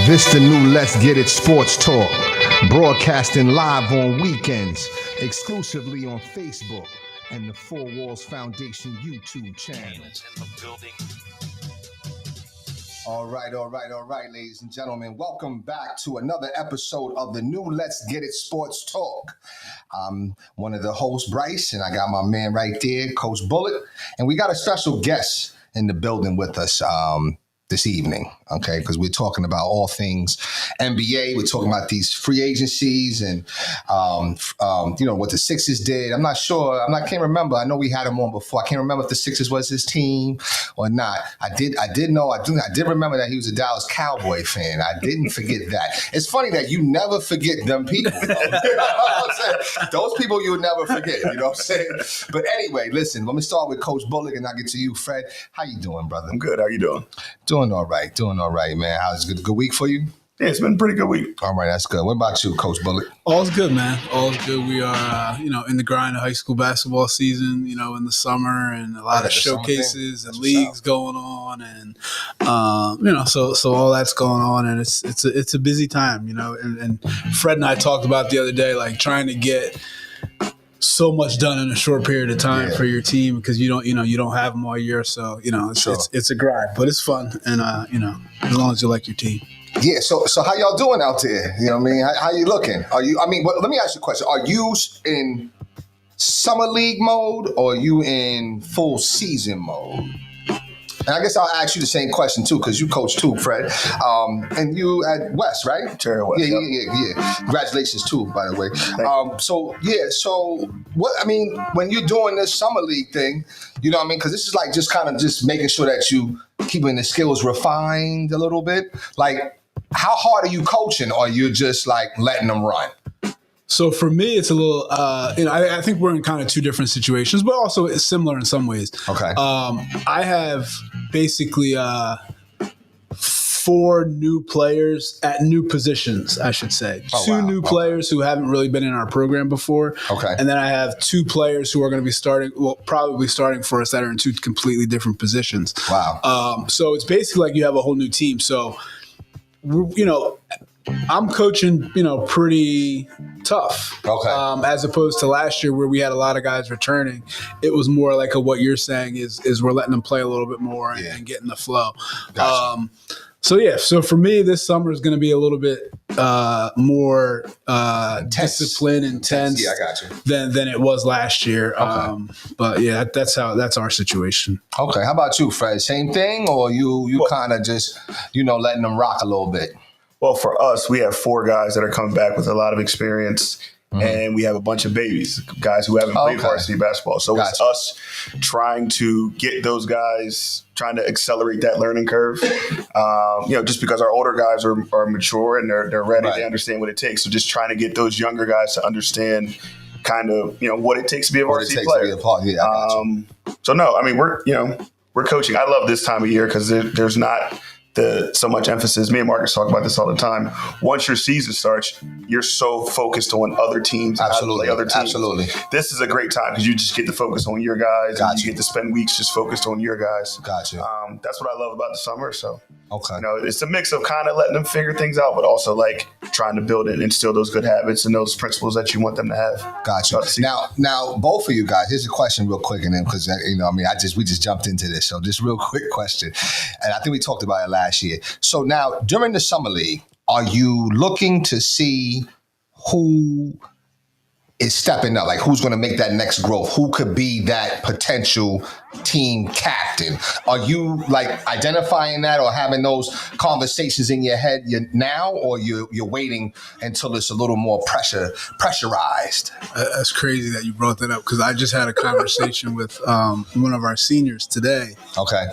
This the new Let's Get It Sports Talk, broadcasting live on weekends, exclusively on Facebook and the Four Walls Foundation YouTube channel. All right, ladies and gentlemen. Welcome back to another episode of the new Let's Get It Sports Talk. I'm one of the hosts, Bryce, and I got my man right there, Coach Bullet. And we got a special guest in the building with us this evening, okay? Because we're talking about all things NBA. We're talking about these free agencies and, what the Sixers did. I'm not sure. I can't remember. I know we had him on before. I can't remember if the Sixers was his team or not. I did remember that he was a Dallas Cowboy fan. I didn't forget that. It's funny that you never forget them people. You know what I'm saying? Those people you'll never forget. You know what I'm saying? But anyway, listen, let me start with Coach Bullock and I'll get to you, Fred. How you doing, brother? I'm good. How you doing? Doing all right, man. How's it? Good week for you? Yeah, it's been a pretty good week. All right, that's good. What about you, Coach Bullock? All's good, man. All's good. We are, in the grind of high school basketball season, in the summer, and a lot of showcases and leagues going on, and so all that's going on, and it's a busy time, and Fred and I talked about the other day, like trying to get so much done in a short period of time for your team because you don't have them all year, so it's a grind, but it's fun, and as long as you like your team. Yeah, so how y'all doing out there? You know what I mean? How you looking? Let me ask you a question. Are you in summer league mode or are you in full season mode? And I guess I'll ask you the same question too, because you coach too, Fred. And you at West, right? Terry West. Yeah. Congratulations too, by the way. So when you're doing this summer league thing, you know what I mean? Because this is like just making sure that you keeping the skills refined a little bit. Like, how hard are you coaching, or you just like letting them run? So for me, it's a little, I think we're in kind of two different situations, but also it's similar in some ways. Okay. I have basically 4 new players at new positions, I should say. Two new players who haven't really been in our program before. Okay. And then I have 2 players who are going to be probably starting for us that are in 2 completely different positions. Wow. So it's basically like you have a whole new team. So, I'm coaching, pretty tough. Okay. As opposed to last year where we had a lot of guys returning. It was more like what you're saying is we're letting them play a little bit more and getting the flow. Gotcha. So for me, this summer is going to be a little bit more discipline, intense I got you. than it was last year. Okay. But yeah, that's our situation. Okay. How about you, Fred? Same thing, or you kind of just, letting them rock a little bit? Well, for us, we have 4 guys that are coming back with a lot of experience, and we have a bunch of babies, guys who haven't played varsity basketball. So It's us trying to get those guys, trying to accelerate that learning curve. Just because our older guys are mature and they're ready, they understand what it takes. So just trying to get those younger guys to understand kind of what it takes to be a varsity player. We're coaching. I love this time of year because there's not so much emphasis. Me and Marcus talk about this all the time. Once your season starts, you're so focused on other teams. Absolutely. Other teams. Absolutely. This is a great time because you just get to focus on your guys. And you get to spend weeks just focused on your guys. Gotcha. That's what I love about the summer. So, okay. It's a mix of kind of letting them figure things out, but also like trying to build and instill those good habits and those principles that you want them to have. Gotcha. Now, both of you guys, here's a question real quick, and then because we just jumped into this, so just real quick question, and I think we talked about it last year. So now, during the summer league, are you looking to see who is stepping up? Like, who's going to make that next growth? Who could be that potential team captain? Are you like identifying that or having those conversations in your head now, or you're waiting until it's a little more pressurized? That's crazy that you brought that up because I just had a conversation with one of our seniors today. Okay.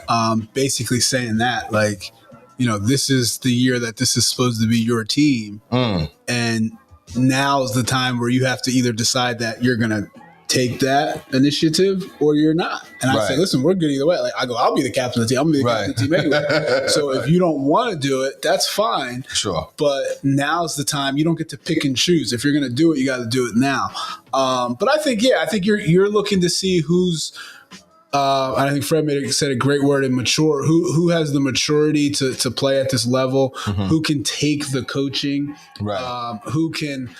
Basically saying that, like, this is the year that this is supposed to be your team. And now is the time where you have to either decide that you're going to take that initiative or you're not. And I say, listen, we're good either way. Like I'll be the captain of the team. I'm going to be the captain of the team anyway. So if you don't want to do it, that's fine. Sure. But now's the time. You don't get to pick and choose. If you're going to do it, you got to do it now. But I think you're looking to see who's and I think Fred said a great word in mature. Who has the maturity to play at this level? Who can take the coaching? Right. Who can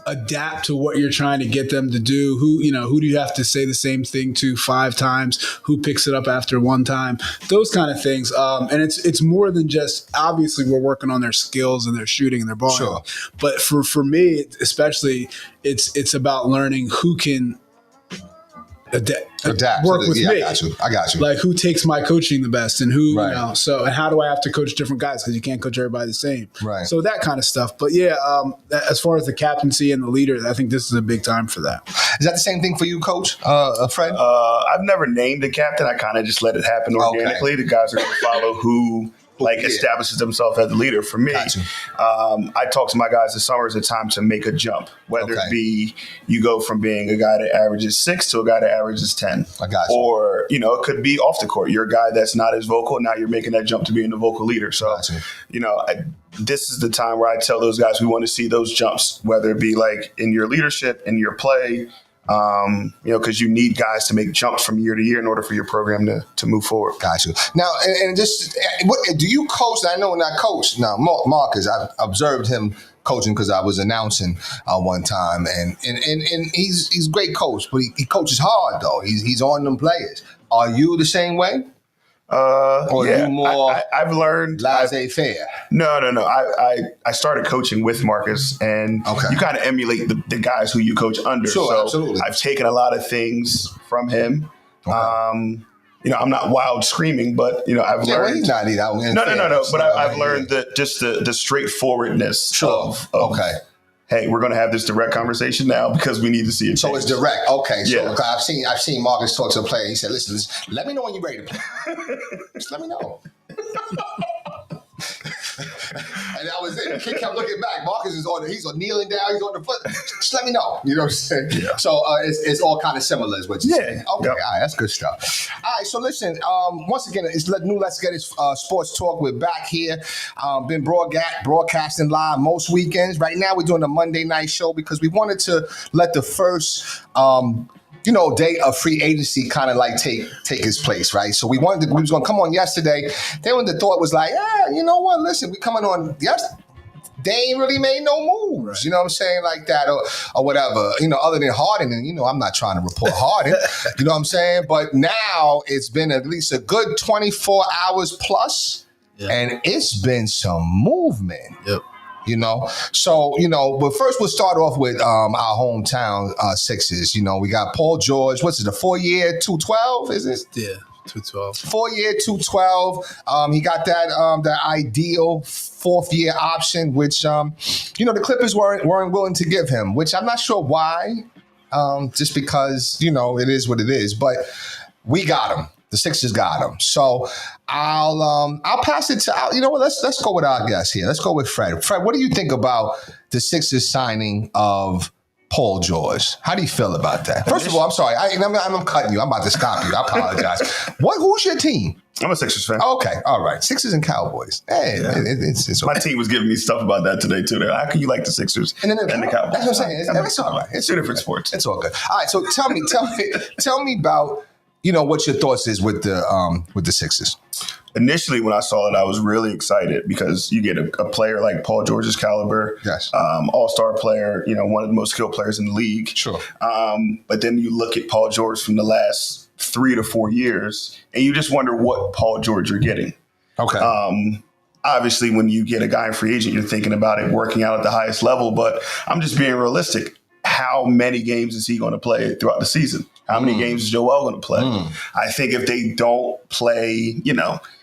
adapt to what you're trying to get them to do? Who do you have to say the same thing to 5 times? Who picks it up after 1 time? Those kind of things. And it's more than just, obviously we're working on their skills and their shooting and their ball. Sure. But for me, especially, it's about learning who can adapt work with me. I got you. Like, who takes my coaching the best, and who, and how do I have to coach different guys, because you can't coach everybody the same. Right. So that kind of stuff. But yeah, as far as the captaincy and the leader, I think this is a big time for that. Is that the same thing for you, Coach Fred? I've never named a captain. I kind of just let it happen organically. Okay. The guys are going to follow who establishes themselves as the leader. For me, I talk to my guys this summer as a time to make a jump, whether it be you go from being a guy that averages 6 to a guy that averages 10. I got you. Or, it could be off the court. You're a guy that's not as vocal. Now you're making that jump to being the vocal leader. So, this is the time where I tell those guys we want to see those jumps, whether it be like in your leadership, in your play, because you need guys to make jumps from year to year in order for your program to move forward. Got you. Now, and just, what do you coach? I know not coach. Now, Marcus, I observed him coaching because I was announcing one time, and he's a great coach, but he coaches hard though. He's on them players. Are you the same way? Or you more? I've learned laissez-faire. No. I started coaching with Marcus, and you kind of emulate the guys who you coach under. Sure, so absolutely. I've taken a lot of things from him. Okay. I'm not wild screaming, but I've learned. Well, he's not either. No. But I've learned that just the straightforwardness of hey, we're going to have this direct conversation now because we need to see it. So it's direct. Okay. So yeah. I've seen Marcus talk to a player. He said, listen, let me know when you're ready to play. Just let me know. And that was it. The kid kept looking back. Marcus he's kneeling down, he's on the foot. Just let me know. You know what I'm saying? Yeah. So it's all kind of similar is what you're saying. Okay, yep. All right, that's good stuff. All right, so listen, once again, it's Let's Get It Sports Talk. We're back here. Been broadcasting live most weekends. Right now we're doing a Monday night show because we wanted to let the first day of free agency kind of like take his place, right? So we was going to come on yesterday. Then when the thought was like, you know what? Listen, we coming on yesterday. They ain't really made no moves, right. You know what I'm saying, like that or whatever. Other than Harden, and I'm not trying to report Harden. You know what I'm saying? But now it's been at least a good 24 hours plus, and it's been some movement. Yep. So, but first we'll start off with our hometown Sixers. We got Paul George. What's it, the 4-year, 212, is it? Yeah, 212. 4-year, 212. He got that ideal 4th-year option, which, the Clippers weren't willing to give him, which I'm not sure why, just because, it is what it is. But we got him. The Sixers got him. So I'll pass it to, let's go with our guest here. Let's go with Fred. Fred, what do you think about the Sixers signing of Paul George? How do you feel about that? First of all, I'm sorry. I'm cutting you. I'm about to stop you. I apologize. Who's your team? I'm a Sixers fan. Okay. All right. Sixers and Cowboys. Hey, it's okay. My team was giving me stuff about that today, too. How can you like the Sixers and the Cowboys? That's what I'm saying. It's all right. It's two different sports. It's all good. All right. So tell me about, what your thoughts is with the Sixers. Initially, when I saw it, I was really excited because you get a player like Paul George's caliber, yes, all-star player, one of the most skilled players in the league. Sure. But then you look at Paul George from the last 3 to 4 years, and you just wonder what Paul George you're getting. Okay. Obviously, when you get a guy in free agent, you're thinking about it working out at the highest level. But I'm just being realistic. How many games is he going to play throughout the season? How many games is Joel going to play? I think if they don't play,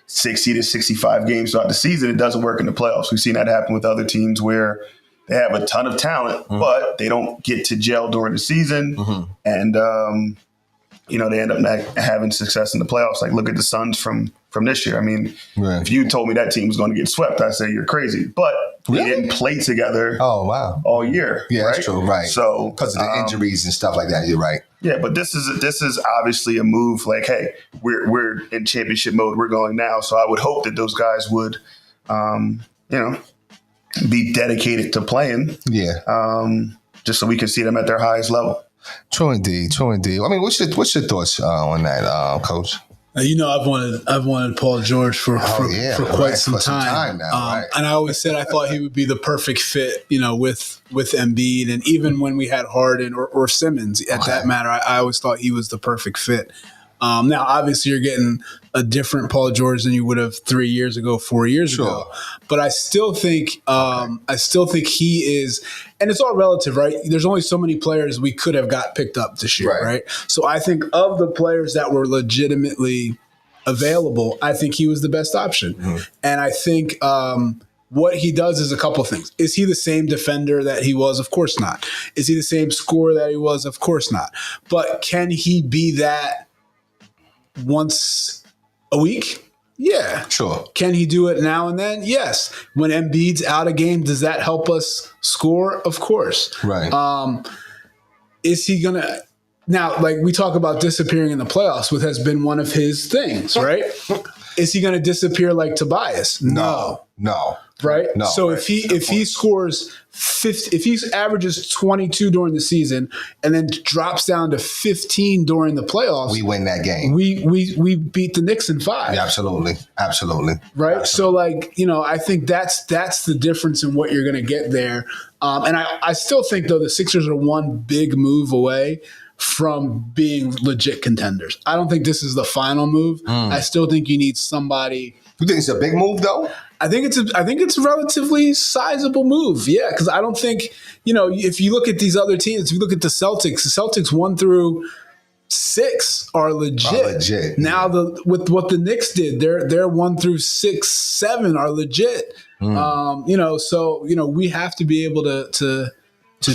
60 to 65 games throughout the season, it doesn't work in the playoffs. We've seen that happen with other teams where they have a ton of talent, but they don't get to gel during the season. And, they end up not having success in the playoffs. Like, look at the Suns from this year. I mean, If you told me that team was going to get swept, I'd say you're crazy. But they didn't play together all year. Yeah, right? That's true, right. So because of the injuries and stuff like that, you're right. Yeah, but this is obviously a move like, hey, we're in championship mode. We're going now. So I would hope that those guys would, be dedicated to playing. Yeah. Just so we can see them at their highest level. True indeed. True indeed. I mean, what's your thoughts on that, Coach? I've wanted Paul George for quite some time now. Right. And I always said I thought he would be the perfect fit, with Embiid, and even when we had Harden or Simmons, at that matter, I always thought he was the perfect fit. Now, obviously, you're getting a different Paul George than you would have 3 years ago, 4 years ago. But I still think he is, and it's all relative, right? There's only so many players we could have got picked up this year, right? So I think of the players that were legitimately available, I think he was the best option. Mm-hmm. And I think what he does is a couple things. Is he the same defender that he was? Of course not. Is he the same scorer that he was? Of course not. But can he be that once a week? Yeah. Sure. Can he do it now and then? Yes. When Embiid's out of game, does that help us score? Of course. Right. Is he going to – now, like we talk about disappearing in the playoffs, which has been one of his things, right? Is he going to disappear like Tobias? No. Right? No. So if he scores 50, if he averages 22 during the season and then drops down to 15 during the playoffs, we win that game. We beat the Knicks in 5. Yeah, absolutely. Right? Absolutely. So I think that's the difference in what you're going to get there. And I still think though the Sixers are one big move away from being legit contenders. I don't think this is the final move. I still think you need somebody. You think it's a big move though? I think it's a relatively sizable move. Yeah, because I don't think, if you look at these other teams, if you look at the Celtics 1 through 6 are legit. Now with what the Knicks did, they're 1 through 6, 7 are legit. So we have to be able to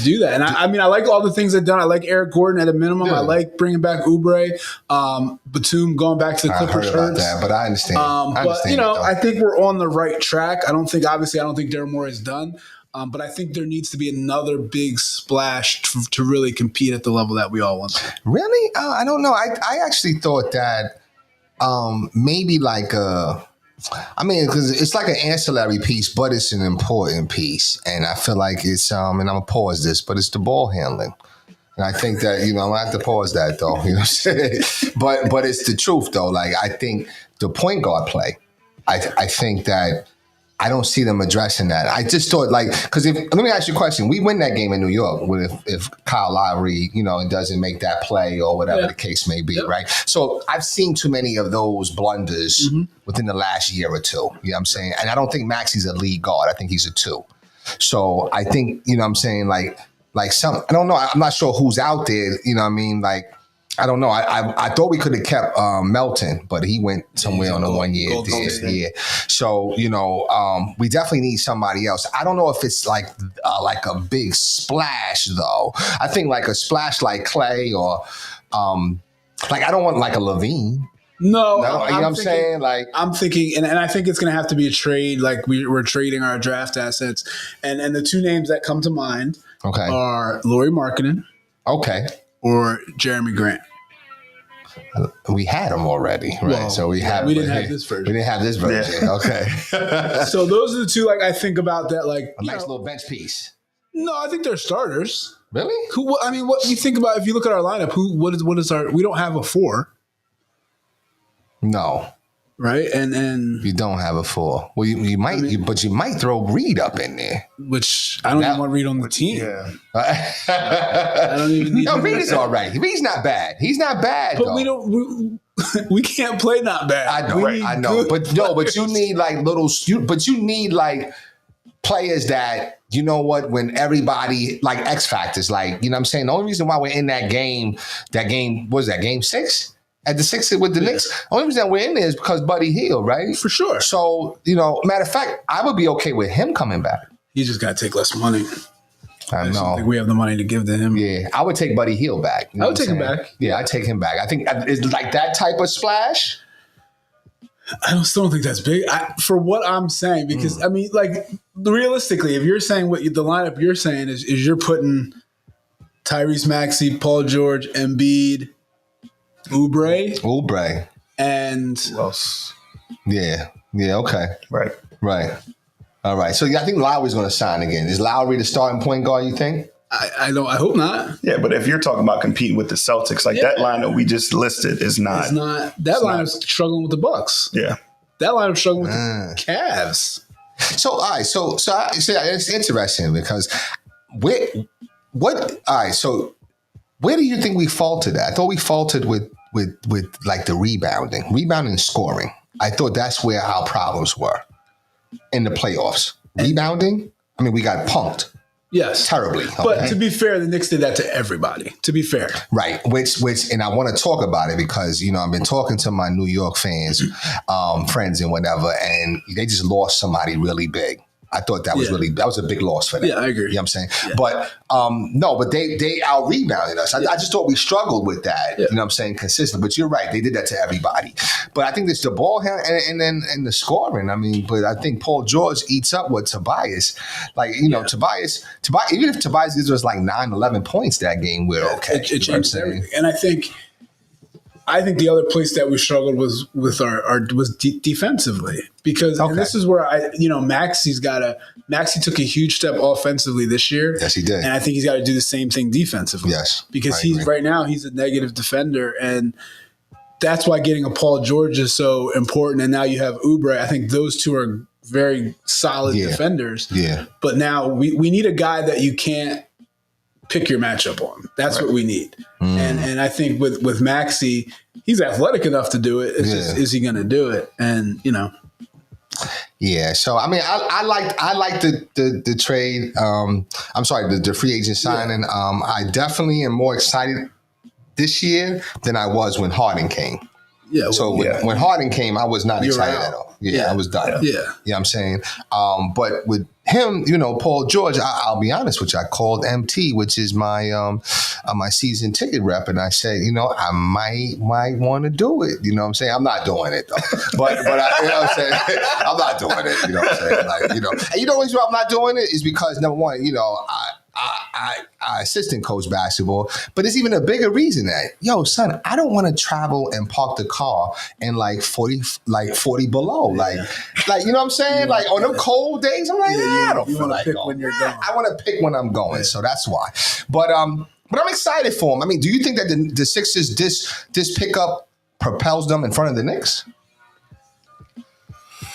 do that. And I like all the things they've done. I like Eric Gordon at a minimum. Yeah. I like bringing back Oubre, Batum going back to the Clippers. I heard about that, but I understand. I think we're on the right track. I don't think Daryl Morey is done. But I think there needs to be another big splash to really compete at the level that we all want to. Really? I don't know. I actually thought that maybe like because it's like an ancillary piece, but it's an important piece. And I feel like it's, and I'm going to pause this, but it's the ball handling. And I think that, I'm going to have to pause that though, you know what I'm saying? But it's the truth though. Like, I think the point guard play, I think that I don't see them addressing that. I just thought because let me ask you a question. We win that game in New York if Kyle Lowry, doesn't make that play or whatever the case may be, right? So I've seen too many of those blunders within the last year or two. You know what I'm saying? And I don't think Maxi's a lead guard. I think he's a 2. So I think, what I'm saying, like some, I don't know. I'm not sure who's out there, what I mean? I don't know. I thought we could have kept Melton, but he went somewhere on a 1 year deal. Yeah. So, we definitely need somebody else. I don't know if it's like a big splash though. I think like a splash like Clay or I don't want like a Levine. No, you know what I'm saying? I'm thinking, and I think it's going to have to be a trade. Like we're trading our draft assets, and the 2 names that come to mind are Lauri Markkanen, or Jeremy Grant. We had them already, right? Well, so we didn't have this version. We didn't have this version. Yeah. Okay. So those are the 2 I think about that a nice little bench piece. No, I think they're starters. Really? What you think about if you look at our lineup? What is our? We don't have a 4. No. Right, and you don't have a 4. Well, you might, but you might throw Reed up in there, which I don't even want Reed on the team. Yeah, I don't even need. No, Reed is all right. Reed's not bad. He's not bad, but though. we can't play not bad. I know, but you need you need players that when everybody X factors, what I'm saying. The only reason why we're in that game was that game 6. At the Sixers with the Knicks, the only reason we're in there is because Buddy Hield, right? For sure. So, matter of fact, I would be okay with him coming back. He just got to take less money. I know. I think we have the money to give to him. Yeah, I would take Buddy Hield back. I would take him back. Yeah, I'd take him back. I think it's like that type of splash. I still don't think that's big for what I'm saying, because realistically, if you're saying what the lineup you're saying is you're putting Tyrese Maxey, Paul George, Embiid, Oubre, and who else? Yeah. Okay. Right. All right. So I think Lowry's going to sign again. Is Lowry the starting point guard? You think? I don't. I hope not. Yeah, but if you're talking about competing with the Celtics, like that lineup we just listed is not. It's not. That lineup's struggling with the Bucks. Yeah, that lineup's struggling with the Cavs. So all right, so it's interesting because so where do you think we faltered at? I thought we faltered with like the rebounding and scoring. I thought that's where our problems were in the playoffs. Rebounding, I mean, we got punked. Yes. Terribly. Okay? But to be fair, the Knicks did that to everybody. To be fair. Right. Which, and I want to talk about it because, I've been talking to my New York friends and whatever, and they just lost somebody really big. I thought that was that was a big loss for them. Yeah, I agree. You know what I'm saying? Yeah. But but they out-rebounded us. I just thought we struggled with that, you know what I'm saying, consistently. But you're right, they did that to everybody. But I think it's the ball and then the scoring. I mean, but I think Paul George eats up with Tobias. Like, Tobias, even if Tobias gives us like 9, 11 points that game, we're okay. It changed everything. And I think the other place that we struggled was with our defensively, because and this is where Maxey took a huge step offensively this year. Yes, he did. And I think he's got to do the same thing defensively. Yes, because right now he's a negative defender, and that's why getting a Paul George is so important. And now you have Oubre. I think those two are very solid defenders. Yeah. But now we need a guy that you can't pick your matchup on. That's what we need. And I think with Maxey, he's athletic enough to do it. It's just, is he going to do it? And, Yeah. So, I mean, I like the trade. I'm sorry, the free agent signing. I definitely am more excited this year than I was when Harden came. Yeah. So when Harden came, I was not excited at all. I was done. Yeah. You know what I'm saying? But with him, Paul George, I'll be honest with you, I called MT, which is my my season ticket rep, and I said, I might want to do it. You know what I'm saying? I'm not doing it though. But I, you know what I'm saying? I'm not doing it. You know what I'm saying? Like, and the reason why I'm not doing it is because number one, I assistant coach basketball, but it's even a bigger reason that, son, I don't want to travel and park the car in like 40 below. Like, you know what I'm saying? Like on them cold days, I'm like, I don't feel like going. When you're going. I want to pick when I'm going. So that's why. But I'm excited for him. I mean, do you think that the Sixers, this pickup propels them in front of the Knicks?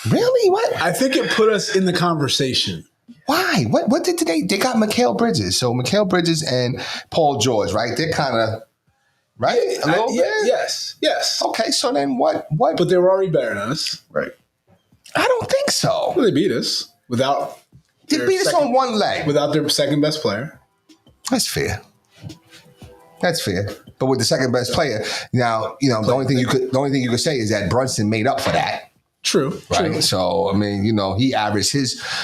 Really? What? I think it put us in the conversation. Why? What did they got Mikal Bridges. So Mikal Bridges and Paul George, right? They're kind of, right? A little bit? Yes. Okay, so then what? But they were already better than us. Right. I don't think so. Well, they beat us without. They beat us on one leg. Without their second best player. That's fair. But with the second best player, now, the only thing you could say is that Brunson made up for that. True. Right. True. So, I mean, he averaged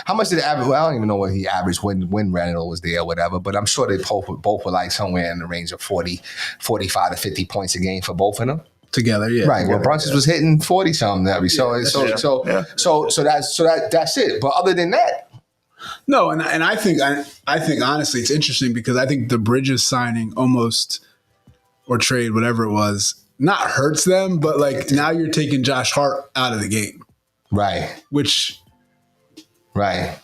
how much did it average? Well, I don't even know what he averaged when Randall was there or whatever, but I'm sure they both were like somewhere in the range of 40, 45 to 50 points a game for both of them. Together, yeah. Right. Well, Brunson was hitting 40 something every. So that's it. But other than that. No, and I think honestly it's interesting because I think the Bridges signing almost, or trade, whatever it was, not hurts them, but like now you're taking Josh Hart out of the game. Right. Right.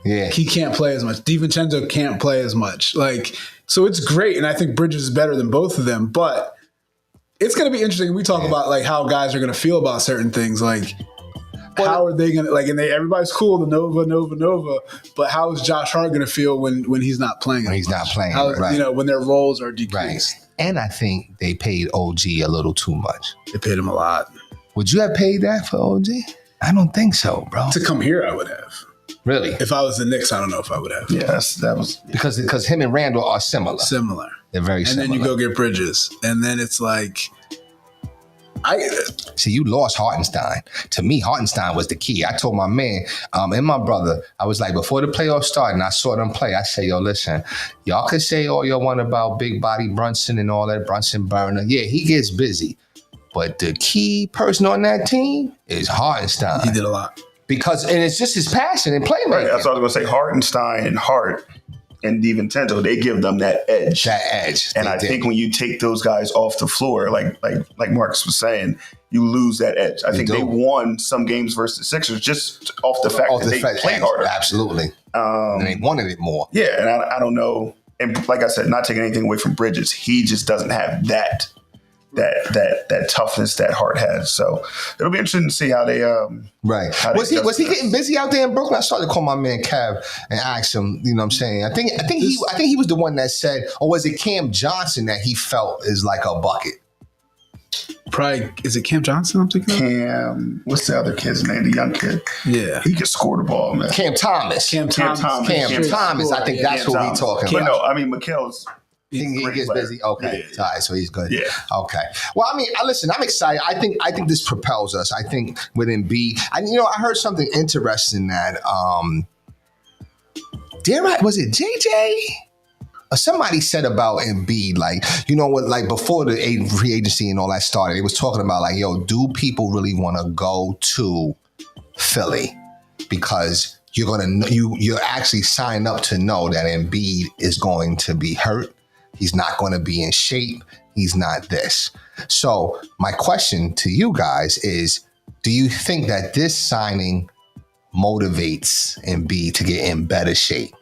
Yeah. He can't play as much. DiVincenzo can't play as much. Like, so it's great. And I think Bridges is better than both of them, but it's going to be interesting. We talk about like how guys are going to feel about certain things. Like, how are they going to, like, and everybody's cool, the Nova, but how is Josh Hart going to feel when he's not playing? When he's not playing, right. When their roles are decreased. Right. And I think they paid OG a little too much. They paid him a lot. Would you have paid that for OG? I don't think so, bro. To come here, I would have. Really? If I was the Knicks, I don't know if I would have. Yes, that was because him and Randall are similar. They're very similar. And then you go get Bridges, and then it's like. See, you lost Hartenstein. To me, Hartenstein was the key. I told my man and my brother, I was like, before the playoffs started and I saw them play, I say, listen, y'all can say all y'all want about big body Brunson and all that, Brunson burner. Yeah, he gets busy. But the key person on that team is Hartenstein. He did a lot. And it's just his passion and playmaking. Right, that's what I was going to say. Hartenstein, Hart, and DiVincenzo, they give them that edge. And I think when you take those guys off the floor, like Marcus was saying, you lose that edge. I think they won some games versus the Sixers just off the fact that they played harder. Absolutely. And they wanted it more. Yeah, and I don't know. And like I said, not taking anything away from Bridges, he just doesn't have that toughness that Hart has. So it'll be interesting to see how they right. Was he getting busy out there in Brooklyn? I started to call my man Kev and ask him, you know what I'm saying? I think he was the one that said, or was it Cam Johnson that he felt is like a bucket? Probably, is it Cam Johnson I'm thinking of? Cam, what's the other kid's name? The young kid. Yeah. He can score the ball, man. Cam Thomas. Cam Thomas. I think that's what we're talking about. No, I mean, Mikal's. He gets busy. Okay, yeah. all right, so he's good. Yeah. Okay. Well, I mean, listen, I'm excited. I think this propels us. I think with Embiid, I heard something interesting that was it JJ? Or somebody said about Embiid, like, you know what, like before the free agency and all that started, they was talking about like, yo, do people really want to go to Philly because you're actually signed up to know that Embiid is going to be hurt. He's not going to be in shape. He's not this. So my question to you guys is, do you think that this signing motivates Embiid to get in better shape?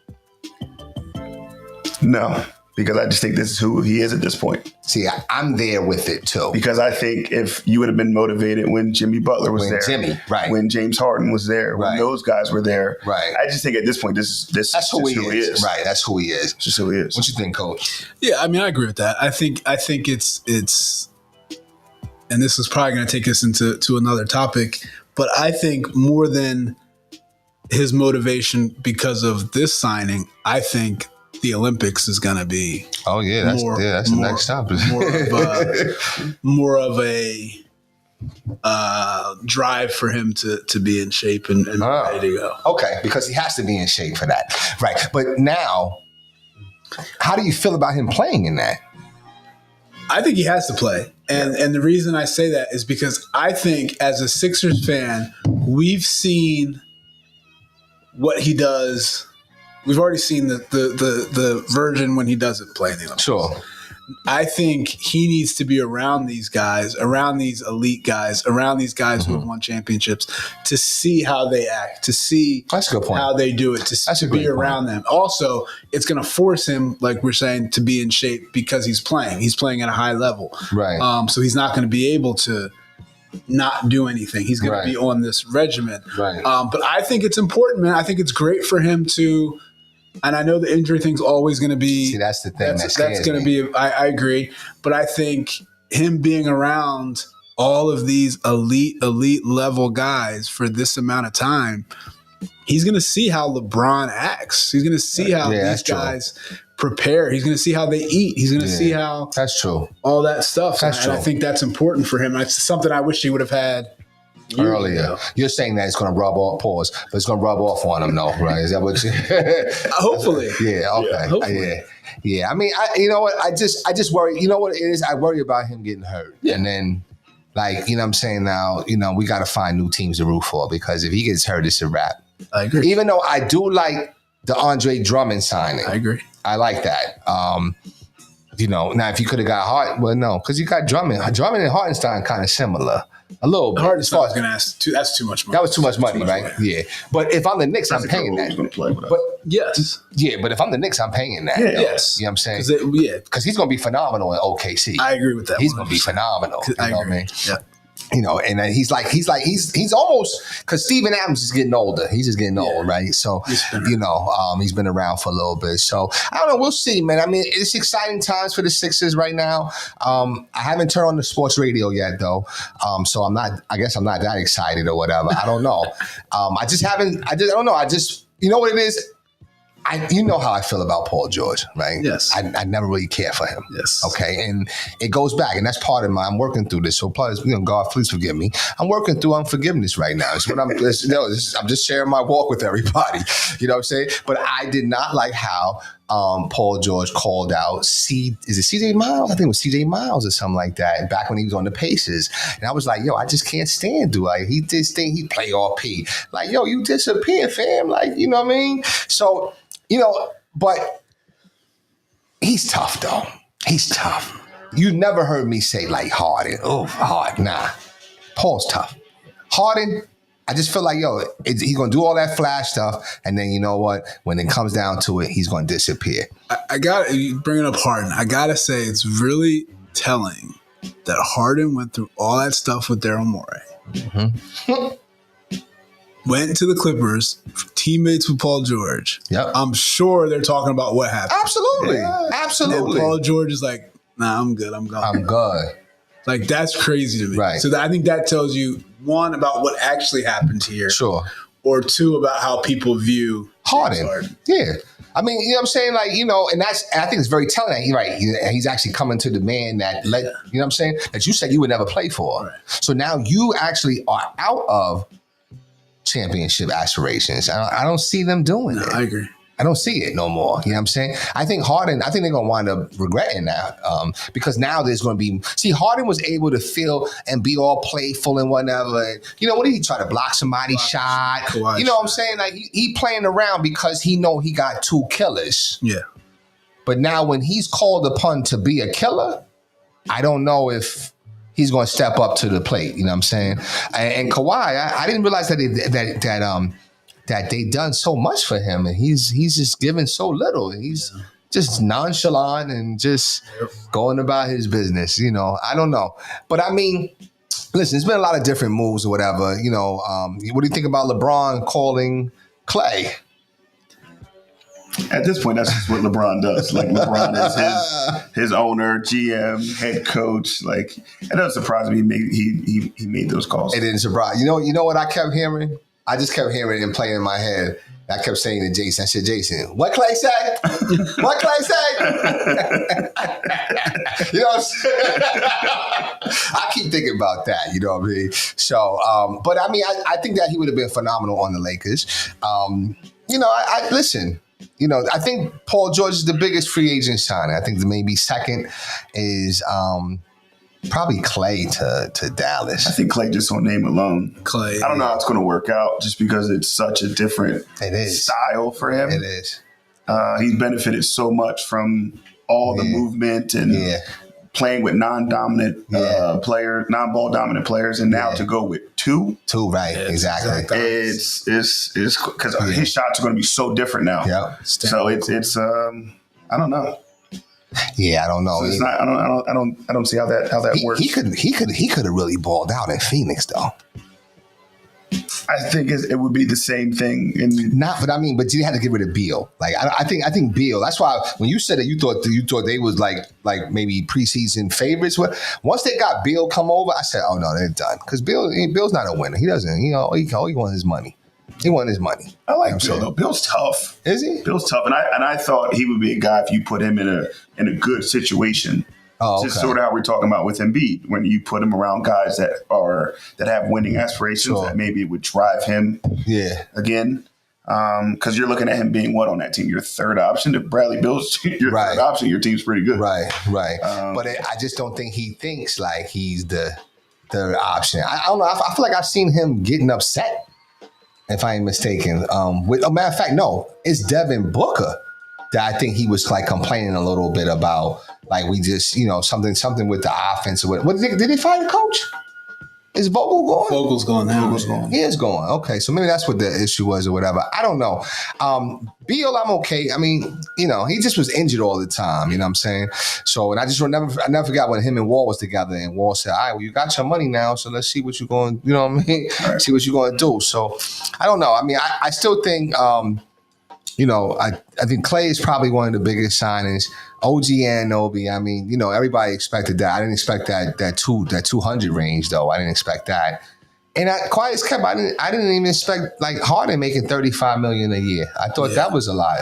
No, because I just think this is who he is at this point. See, I'm there with it too. Because I think if you would have been motivated when Jimmy Butler was there, when James Harden was there, when those guys were there, I just think at this point, that's who he is. Right, that's who he is. Just who he is. What you think, Coach? Yeah, I mean, I agree with that. I think it's, and this is probably going to take us into another topic, but I think more than his motivation because of this signing, I think the Olympics is going to be. Oh yeah, that's the next topic. more of a drive for him to be in shape and ready to go. Okay, because he has to be in shape for that, right? But now, how do you feel about him playing in that? I think he has to play, and the reason I say that is because I think as a Sixers fan, we've seen what he does. We've already seen the version when he doesn't play in the Olympics. Sure. I think he needs to be around these guys, around these elite guys, around these guys who have won championships to see how they act, to see how they do it, to be around them. Also, it's going to force him, like we're saying, to be in shape because he's playing. He's playing at a high level. Right. So he's not going to be able to not do anything. He's going to be on this regimen. Right. But I think it's important, man. I think it's great for him to. And I know the injury thing's always going to be. See, that's the thing. That's going to be. I agree, but I think him being around all of these elite level guys for this amount of time, he's going to see how LeBron acts. He's going to see how these guys prepare. He's going to see how they eat. He's going to see how. That's true. All that stuff. That's true. I think that's important for him. It's something I wish he would have had. Earlier, you're saying that it's going to rub off. Pause, but it's going to rub off on him, though, right? Is that what you? Hopefully. Yeah. Okay. Yeah, hopefully. Yeah. I mean, you know what? I just worry. You know what it is? I worry about him getting hurt, and then, like, you know, what I'm saying now, you know, we got to find new teams to root for because if he gets hurt, it's a wrap. I agree. Even though I do like the Andre Drummond signing, I agree. I like that. You know, now if you could have got Hart, well, no, because you got Drummond. Drummond and Hartenstein kind of similar. A little bit. Hartenstein was going to ask. That's too much money. That was too much money, right? Yeah. But if I'm the Knicks, I'm paying that. But yes. Yeah, but if I'm the Knicks, I'm paying that. Yeah, yes. You know what I'm saying? Because he's going to be phenomenal in OKC. I agree with that. He's going to be phenomenal. You know what I mean? Yeah. You know, and he's almost, because Steven Adams is getting older. He's just getting old, right? So, you know, he's been around for a little bit. So, I don't know. We'll see, man. I mean, it's exciting times for the Sixers right now. I haven't turned on the sports radio yet, though. So, I guess I'm not that excited or whatever. I don't know. I don't know. You know what it is? You know how I feel about Paul George, right? Yes. I never really care for him. Yes. Okay. And it goes back, and that's part of I'm working through this. So please, you know, God, please forgive me. I'm working through unforgiveness right now. It's what I'm just sharing my walk with everybody. You know what I'm saying? But I did not like how Paul George called out is it CJ Miles? I think it was CJ Miles or something like that back when he was on the Pacers. And I was like, yo, I just can't stand dude. Like, he just think he play all P. Like, yo, you disappear, fam. Like, you know what I mean? So, you know, but he's tough, though. He's tough. You never heard me say, like, hard. Nah. Paul's tough. Harden, I just feel like, he's going to do all that flash stuff, and then you know what? When it comes down to it, he's going to disappear. I got you bringing up Harden. I got to say, it's really telling that Harden went through all that stuff with Daryl Morey. Mm-hmm. Went to the Clippers, teammates with Paul George. Yep. I'm sure they're talking about what happened. Absolutely. Yeah. Absolutely. And Paul George is like, nah, I'm good. I'm gone. I'm good. Like, that's crazy to me. Right. So I think that tells you, one, about what actually happened here. Sure. Or two, about how people view Harden. Yeah. I mean, you know what I'm saying? Like, and I think it's very telling that he's actually coming to the man that you know what I'm saying? That you said you would never play for. Right. So now you actually are out of championship aspirations. I don't see them doing it. I agree. I don't see it no more. You know what I'm saying? I think Harden, they're going to wind up regretting that because now there's going to be... See, Harden was able to feel and be all playful and whatever. And, what did he try to block somebody's shot? Kawhi you know what I'm saying? Like, he playing around because he know he got two killers. Yeah. But now when he's called upon to be a killer, I don't know if he's going to step up to the plate. You know what I'm saying? And Kawhi, I didn't realize that they done so much for him, and he's just giving so little. He's just nonchalant and just going about his business. I don't know, but I mean, listen, there's been a lot of different moves or whatever. What do you think about LeBron calling Clay? At this point, that's just what LeBron does. Like, LeBron is his owner, GM, head coach. Like, it doesn't surprise me he made those calls. It didn't surprise. You know what I kept hearing? I just kept hearing him playing in my head. I kept saying to Jason, I said, Jason, what Clay say? What Clay say? You know what I'm saying? I keep thinking about that, you know what I mean? So, but I mean, I think that he would have been phenomenal on the Lakers. Listen, I think Paul George is the biggest free agent signing. I think maybe second is probably Clay to Dallas. I think Clay just on name alone. Clay. I don't know how it's going to work out just because it's such a different style for him. It is. He's benefited so much from all the movement and playing with non-dominant non-ball dominant players, and now to go with two, right? Exactly. It's because his shots are going to be so different now. Yeah. So it's I don't know. Yeah, I don't know. So it's not, I don't see how that works. He could have really balled out in Phoenix though. I think it would be the same thing. But you had to get rid of Beal. Like I think Beal. That's why when you said that you thought they was like maybe preseason favorites. Once they got Beal come over, I said, oh no, they're done. Because Bill's not a winner. He doesn't. He wants his money. He wanted his money. I like Bill though. Bill's tough. Is he? Bill's tough, and I thought he would be a guy if you put him in a good situation. Oh, okay. Just sort of how we're talking about with Embiid, when you put him around guys that have winning aspirations, that maybe it would drive him. Yeah. Again, because you're looking at him being what on that team? Your third option. If Bradley Bill's your third option, your team's pretty good. Right. But I just don't think he thinks like he's the third option. I don't know. I feel like I've seen him getting upset, if I ain't mistaken. Matter of fact, no, it's Devin Booker that I think he was like complaining a little bit about. Like we just, something with the offense. What did they fire the coach? Is Vogel going? Vogel's going now. He is going. Okay, so maybe that's what the issue was or whatever. I don't know. Beal, I'm okay. I mean, he just was injured all the time. You know what I'm saying? So, and I never forgot when him and Wall was together, and Wall said, "All right, well, you got your money now, so let's see what you're going. You know what I mean? Right. See what you're going to do." So, I don't know. I mean, I still think. I think Clay is probably one of the biggest signings. OG Anunoby, I mean, everybody expected that. I didn't expect that 200 range though. I didn't expect that. And quiet as kept, I didn't even expect like Harden making $35 million a year. I thought that was a lot.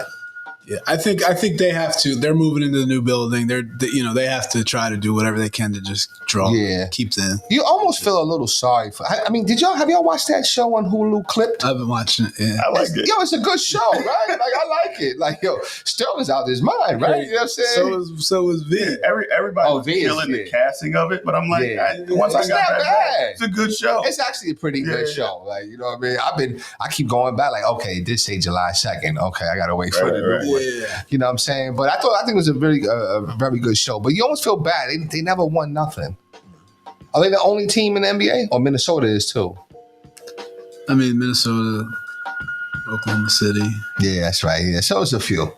Yeah, I think they have to. They're moving into the new building. They have to try to do whatever they can to just draw. Yeah, keep them. You almost feel a little sorry for. I mean, have y'all watched that show on Hulu, Clipped? I've been watching it. Yeah. I like it. It's a good show, right? Like I like it. Like Sterling's out of his mind, right? You know what I'm saying? So is V. Everybody was killing the casting of it, but I'm like, once I got that back, it's a good show. It's actually a pretty good show. Like you know what I mean? I keep going back. Like okay, this say July 2nd. Okay, I gotta wait for it. Yeah. You know what I'm saying? But I think it was a very good show. But you almost feel bad. They never won nothing. Are they the only team in the NBA? Or Minnesota is too? I mean, Minnesota, Oklahoma City. Yeah, that's right. Yeah, so it's a few.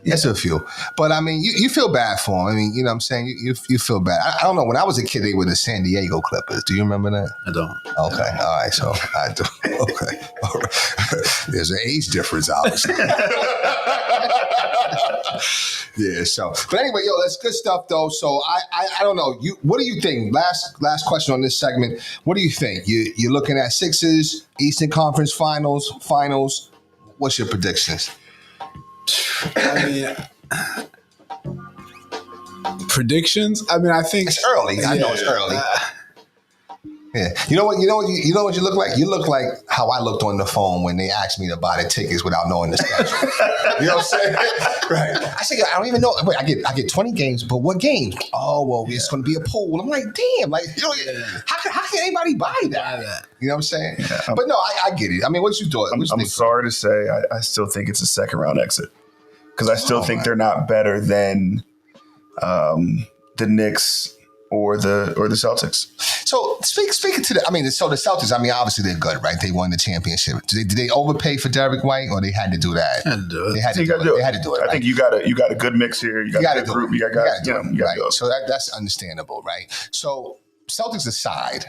Yes, a few. But I mean, you feel bad for them. I mean, you know what I'm saying? You feel bad. I don't know. When I was a kid, they were the San Diego Clippers. Do you remember that? I don't. Okay. All right. So I do. Okay. All right. There's an age difference, obviously. Yeah. So, but anyway, yo, that's good stuff, though. So I don't know. What do you think? Last question on this segment. What do you think? You're looking at Sixers, Eastern Conference Finals. What's your predictions? I mean, predictions. I mean, I think it's early. I know it's early. Yeah. You know what you look like? You look like how I looked on the phone when they asked me to buy the tickets without knowing the schedule. You know what I'm saying? Right. I said, I don't even know. Wait, I get 20 games, but what games? Oh, well, it's going to be a pool. I'm like, damn, like, you know, how can anybody buy that? You know what I'm saying? Yeah. But no, I get it. I mean, what's your thought? I'm sorry to say, I still think it's a second round exit because I still think they're not better than the Knicks or the Celtics. So speaking to the Celtics, I mean, obviously they're good, right? They won the championship. Did they overpay for Derek White, or they had to do that? Had to do it. They had to do it. I think you got a good mix here. You got a good group. You got guys. You got right. So that's understandable, right? So Celtics aside,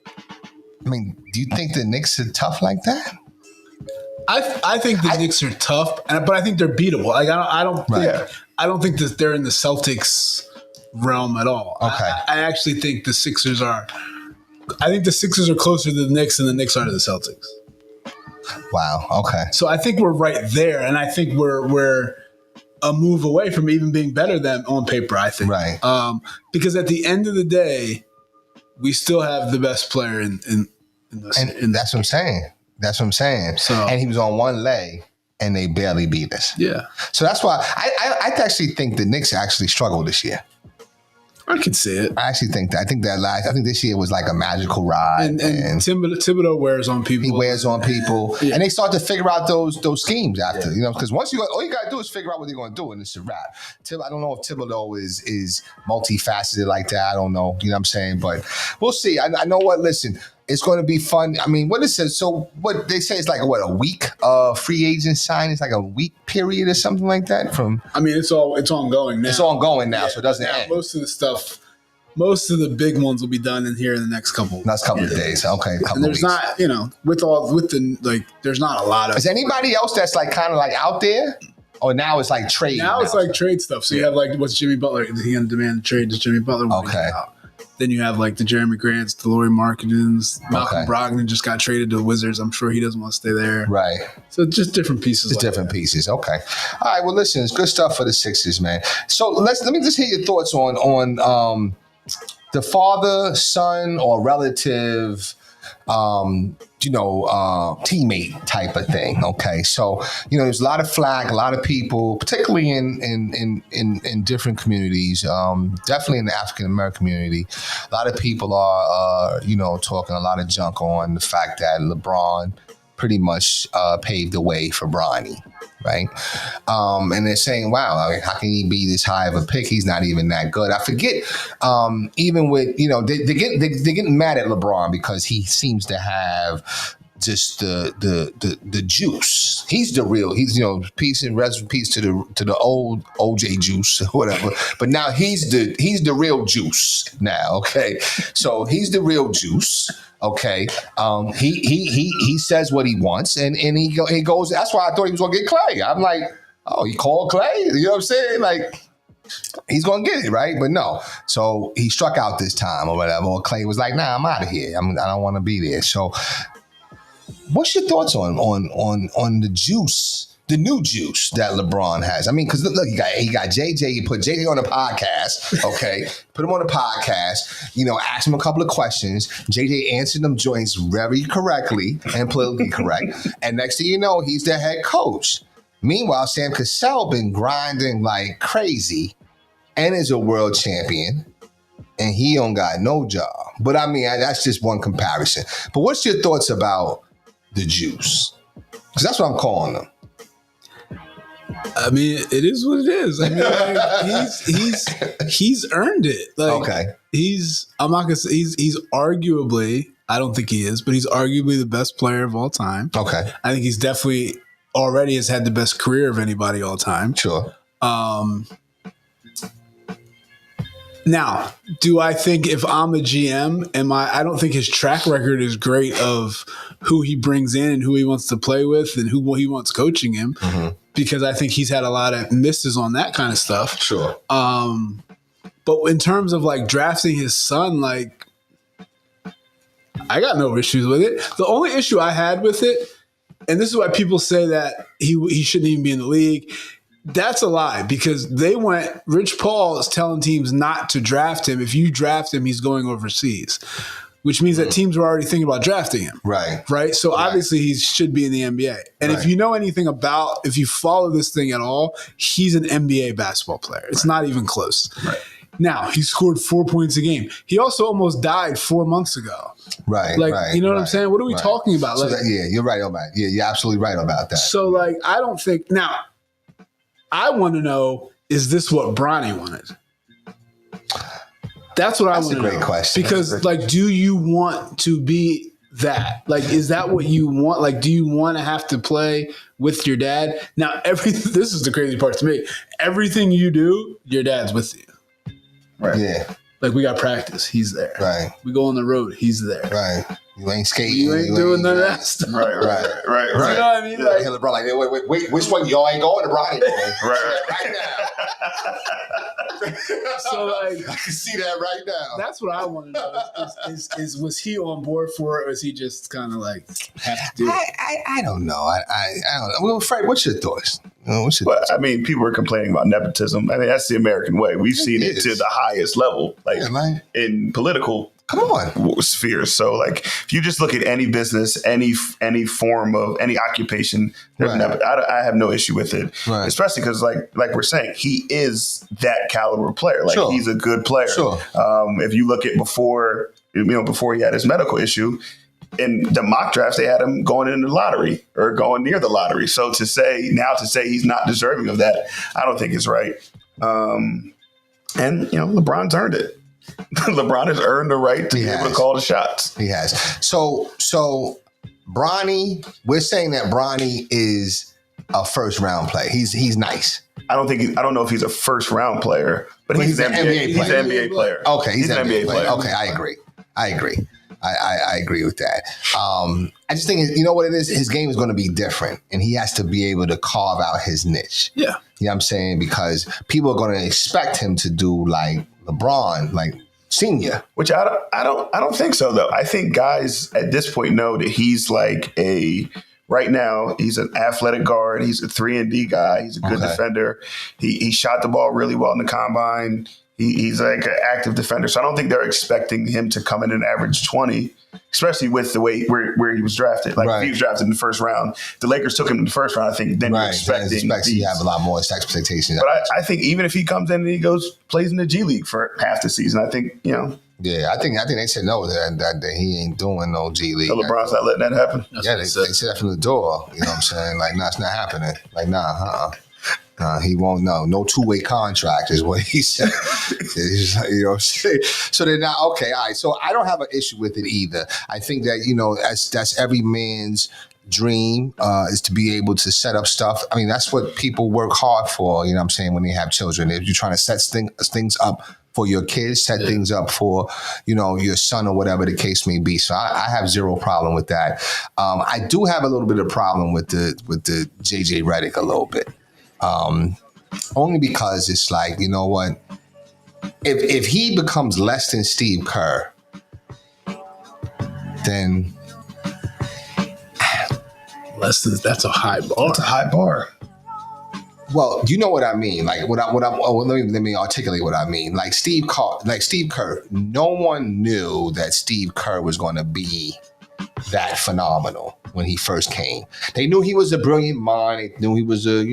I mean, do you think the Knicks are tough like that? I think the Knicks are tough, but I think they're beatable. Like I don't think that they're in the Celtics realm at all. Okay. I actually think the Sixers are. I think the Sixers are closer to the Knicks than the Knicks are to the Celtics. Wow. Okay. So I think we're right there, and I think we're a move away from even being better than on paper. I think. Right. Because at the end of the day, we still have the best player in this. And that's what I'm saying. That's what I'm saying. So, and he was on one leg, and they barely beat us. Yeah. So that's why I actually think the Knicks actually struggled this year. I can see it. I actually think that. I think this year was like a magical ride. And Thibodeau wears on people. He wears on people. Yeah. And they start to figure out those schemes after, you know, because once all you got to do is figure out what they're going to do, and it's a wrap. I don't know if Thibodeau is multifaceted like that. I don't know. You know what I'm saying? But we'll see. I know what, listen, it's going to be fun. I mean, what is it? So what they say is like, a week free agent sign? It's like a week period or something like that from. I mean, it's ongoing now. It's ongoing now, so it doesn't end. Most of the big ones will be done in here in the next couple of days. Okay, and there's not, there's not a lot of. Is anybody else that's like kind of like out there? Or now it's like trade. Now it's like trade stuff. So you have like, what's Jimmy Butler? Is he going to demand a trade? Does Jimmy Butler want to get out? Then you have like the Jeremy Grants, the Lauri Markkanens, Malcolm Brogdon just got traded to the Wizards. I'm sure he doesn't want to stay there. Right. So just different pieces. Pieces. Okay. All right. Well, listen, it's good stuff for the Sixers, man. So let me just hear your thoughts on the father, son, or relative, teammate type of thing. Okay. So, there's a lot of flack, a lot of people, particularly in different communities, definitely in the African-American community. A lot of people are, talking a lot of junk on the fact that LeBron pretty much paved the way for Bronny. Right. And they're saying, wow, how can he be this high of a pick? He's not even that good. I forget, even with, they're getting mad at LeBron because he seems to have just the juice. He's the real, peace and rest in peace to the old OJ juice or whatever. But now he's the real juice now. Okay. So he's the real juice. Okay, he says what he wants, and he goes. That's why I thought he was gonna get Clay. I'm like, oh, he called Clay. You know what I'm saying? Like, he's gonna get it, right? But no. So he struck out this time or whatever. Or Clay was like, nah, I'm out of here. I don't want to be there. So, what's your thoughts on the juice? The new juice that LeBron has. I mean, because look, he got JJ. He put JJ on a podcast. Okay, put him on a podcast. Asked him a couple of questions. JJ answered them joints very correctly and politically correct. And next thing you know, he's the head coach. Meanwhile, Sam Cassell been grinding like crazy, and is a world champion, and he don't got no job. But I mean, that's just one comparison. But what's your thoughts about the juice? Because that's what I'm calling them. I mean, it is what it is. I mean, he's earned it. Like, okay. I'm not gonna say he's arguably, I don't think he is, but he's arguably the best player of all time. Okay. I think he's definitely already has had the best career of anybody all time. Sure. Now, do I think if I'm a GM, I don't think his track record is great of who he brings in and who he wants to play with and who he wants coaching him, because I think he's had a lot of misses on that kind of stuff. Sure. But in terms of like drafting his son, like I got no issues with it. The only issue I had with it, and this is why people say that he shouldn't even be in the league. That's a lie, because Rich Paul is telling teams not to draft him. If you draft him, he's going overseas, which means that teams were already thinking about drafting him. Right. So obviously he should be in the NBA. And if you know anything if you follow this thing at all, he's an NBA basketball player. It's not even close. Right. Now, he scored 4 points a game. He also almost died 4 months ago. Right. You know what I'm saying? What are we talking about? So you're right about that. Yeah, you're absolutely right about that. So, I don't think... Now, I want to know, is this what Bronny wanted? That's what I want to know. That's a great question. Because, do you want to be that? Is that what you want? Do you want to have to play with your dad? Now, this is the crazy part to me. Everything you do, your dad's with you. Right. Yeah. We got practice. He's there. Right. We go on the road. He's there. Right. You ain't skating. You ain't doing none of that stuff. Right. You know what I mean? LeBron, wait, which one? Y'all ain't going to Bronny? Right now. So I can see that right now. That's what I want to know. Is was he on board for it, or is he just kind of have to do it? I don't know. I don't know. Well, Fred, what's your thoughts? I mean, people are complaining about nepotism. I mean, that's the American way. We've seen it to the highest level, in political spheres. So, if you just look at any business, any form of any occupation, I have no issue with it. Right. Especially because, like we're saying, he is that caliber player. He's a good player. Sure. If you look at before he had his medical issue, in the mock drafts, they had him going in the lottery or going near the lottery. So to say he's not deserving of that, I don't think is right. And LeBron's earned it. LeBron has earned the right to be able to call the shots. He has. So Bronny, we're saying that Bronny is a first round player. He's nice. I don't know if he's a first round player, but he's an NBA player. He's an NBA player. Okay, he's an NBA player. Okay, I agree. I agree with that. I just think, you know what it is? His game is going to be different, and he has to be able to carve out his niche. Yeah. You know what I'm saying? Because people are going to expect him to do like LeBron, senior. Which I don't think so, though. I think guys at this point know that he's right now, he's an athletic guard. He's a 3-and-D guy. He's a good defender. He shot the ball really well in the combine. He's an active defender. So I don't think they're expecting him to come in and average 20, especially with the way where he was drafted. If he was drafted in the first round, the Lakers took him in the first round. I think then you're expecting you have a lot more expectations. But I think even if he comes in and he plays in the G League for half the season, I think, Yeah, I think they said no that he ain't doing no G League. So LeBron's not letting that happen. They said that from the door. You know what I'm saying? Nah, it's not happening. He won't know. No two-way contract is what he said. You know what I'm saying? So they're not okay. All right. So I don't have an issue with it either. I think that that's every man's dream is to be able to set up stuff. I mean, that's what people work hard for. You know what I'm saying? When they have children, if you're trying to set things up for your kids, set things up for, your son or whatever the case may be. So I have zero problem with that. I do have a little bit of problem with the JJ Redick a little bit. Only because it's you know what? If he becomes less than Steve Kerr, then that's a high bar. It's a high bar. Well, you know what I mean. Let me articulate what I mean. Steve Kerr, no one knew that Steve Kerr was going to be that phenomenal when he first came. They knew he was a brilliant mind. They knew he was a,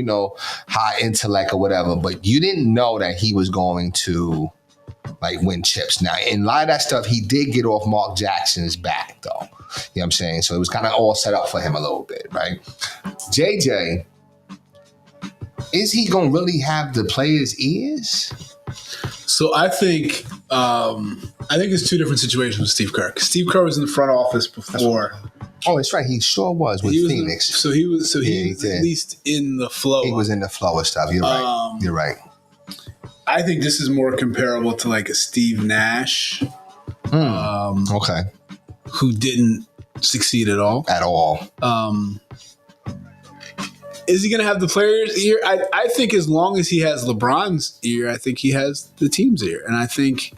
high intellect or whatever, but you didn't know that he was going to win chips. Now, in a lot of that stuff, he did get off Mark Jackson's back though. You know what I'm saying? So it was kind of all set up for him a little bit, right? JJ, is he gonna really have the players' ears? So I think it's two different situations with Steve Kerr. Steve Kerr was in the front office before. Oh, that's right. He sure was with Phoenix. He was at least in the flow. He was in the flow of stuff. You're right. You're right. I think this is more comparable to like a Steve Nash. Okay. Who didn't succeed at all. At all. Is he going to have the players' ear? I think as long as he has LeBron's ear, I think he has the team's ear. And I think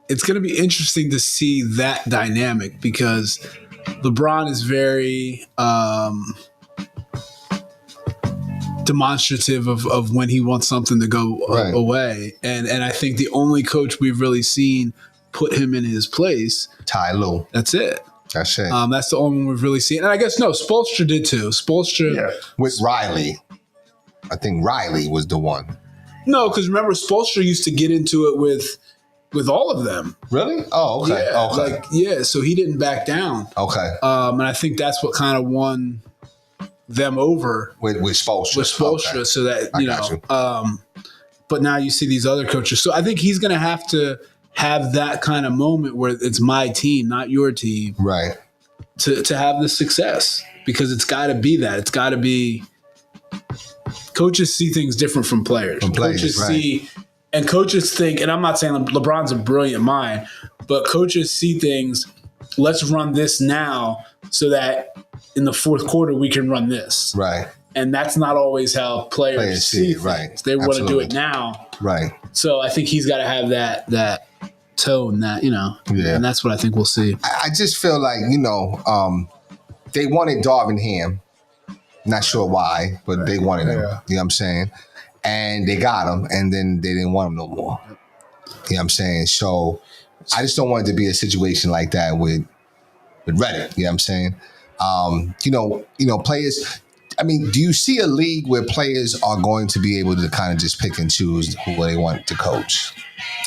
it's going to be interesting to see that dynamic because LeBron is very demonstrative of when he wants something to go away. And I think the only coach we've really seen put him in his place, Ty Lue. That's it. That's it. That's the only one we've really seen. And I guess, Spoelstra did too. With Riley. I think Riley was the one. No, because remember, Spoelstra used to get into it with all of them. Really? Oh, okay. Yeah, okay. So he didn't back down. Okay. And I think that's what kind of won them over with Spoelstra. Okay. So that, but now you see these other coaches. So I think he's going to have that kind of moment where it's my team, not your team. Right. To have the success because it's got to be that. It's got to be coaches see things different from players. Coaches see, and coaches think, and I'm not saying LeBron's a brilliant mind, but coaches see things, let's run this now so that in the fourth quarter we can run this. Right. And that's not always how players see it. Right. They want to do it now. Right. So I think he's got to have that tone and that's what I think we'll see. I just feel like, they wanted Darvin Ham. Not sure why, but they wanted him. You know what I'm saying? And they got him, and then they didn't want him no more. You know what I'm saying? So I just don't want it to be a situation like that with Redick. You know what I'm saying? Players. I mean, do you see a league where players are going to be able to kind of just pick and choose who they want to coach?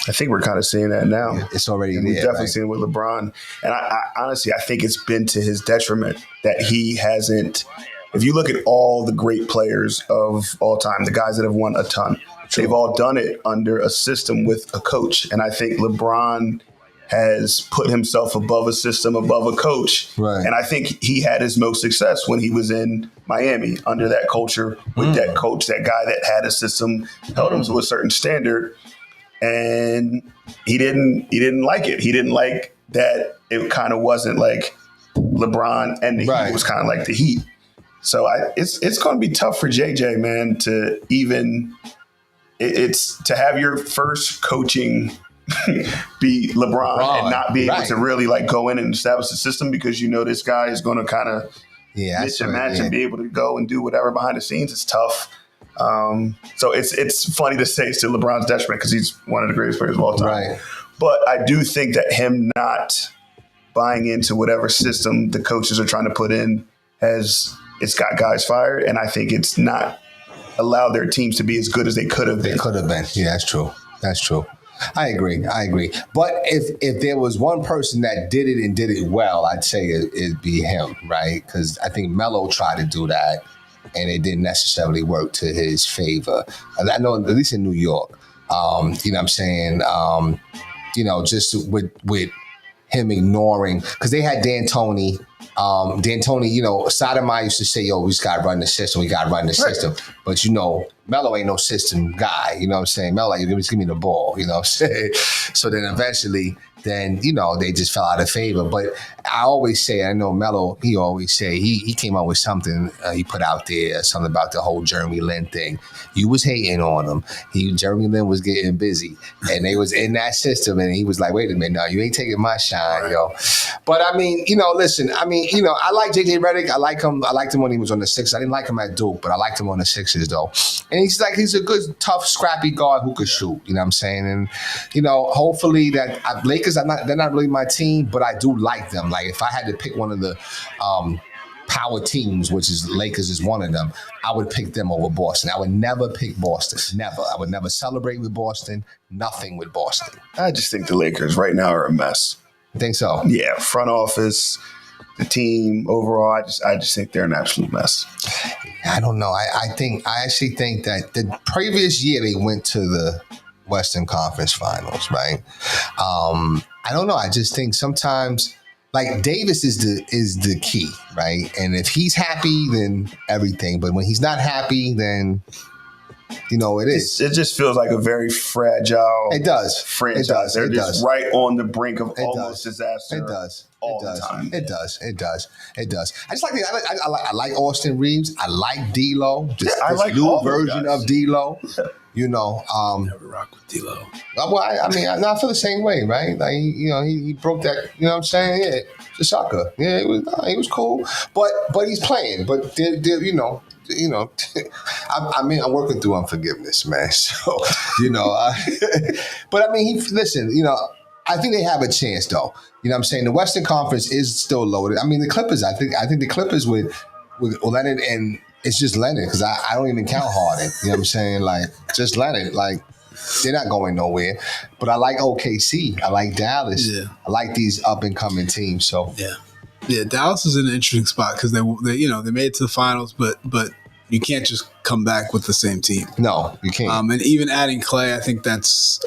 I think we're kind of seeing that now. It's already there. We've definitely seen it with LeBron. And I honestly, I think it's been to his detriment that he hasn't. If you look at all the great players of all time, the guys that have won a ton, they've all done it under a system with a coach. And I think LeBron has put himself above a system, above a coach. Right. And I think he had his most success when he was in Miami under that culture with that coach, that guy that had a system, held him to a certain standard. And he didn't like it. He didn't like that it kind of wasn't like LeBron and the Heat. It was kind of like the Heat. So it's going to be tough for JJ, man, to even to have your first coaching be LeBron and not be able to really like go in and establish a system because this guy is going to kind of mix and match and be able to go and do whatever behind the scenes. It's tough. So it's funny to say it's to LeBron's detriment because he's one of the greatest players of all time. Right. But I do think that him not buying into whatever system the coaches are trying to put in it's got guys fired, and I think it's not allowed their teams to be as good as they could have been. They could have been. Yeah, that's true. I agree. But if there was one person that did it and did it well, I'd say it'd be him, right? Because I think Melo tried to do that, and it didn't necessarily work to his favor. I know, at least in New York, you know what I'm saying? Just with him ignoring, because they had D'Antoni. Sotomayor used to say, yo, we just got to run the system. But, Melo ain't no system guy. You know what I'm saying? Melo, like, just give me the ball. You know what I'm saying? So then eventually, they just fell out of favor. But I always say, I know Melo, he always say, he came up with something he put out there, something about the whole Jeremy Lin thing. You was hating on him. Jeremy Lin was getting busy. And they was in that system. And he was like, wait a minute, no, you ain't taking my shine, yo. But I mean, listen, I like JJ Redick. I like him. I liked him when he was on the Sixers. I didn't like him at Duke, but I liked him on the Sixers, though. And he's a good, tough, scrappy guard who could shoot. You know what I'm saying? And, hopefully that Lakers, they're not really my team, but I do like them. Like if I had to pick one of the power teams, which is Lakers is one of them, I would pick them over Boston. I would never pick Boston. Never. I would never celebrate with Boston. Nothing with Boston. I just think the Lakers right now are a mess. Think so? Yeah, front office, the team overall. I just think they're an absolute mess. I don't know. I actually think that the previous year they went to the Western Conference Finals, right? I don't know. I just think sometimes like Davis is the key, right? And if he's happy, then everything. But when he's not happy, then it is. It just feels like a very fragile. It does. Franchise. They're just right on the brink of almost disaster. It does. All the time. It does. I just I like Austin Reeves. I like D'Lo. This like new all those version guys. of D'Lo. Never rock with D'Lo. Well, I feel the same way, right? Like he broke that. You know what I'm saying? Yeah, it's a sucker. Yeah, he was cool, but he's playing. But I'm working through unforgiveness, man. So but I mean, listen. I think they have a chance, though. You know what I'm saying? The Western Conference is still loaded. I mean, the Clippers, I think the Clippers with Leonard, and it's just Leonard, because I don't even count Harden. You know what I'm saying? Like, just Leonard. Like, they're not going nowhere. But I like OKC. I like Dallas. Yeah. I like these up-and-coming teams. So Yeah, Dallas is in an interesting spot because they made it to the finals, but you can't just come back with the same team. No, you can't. And even adding Clay, I think that's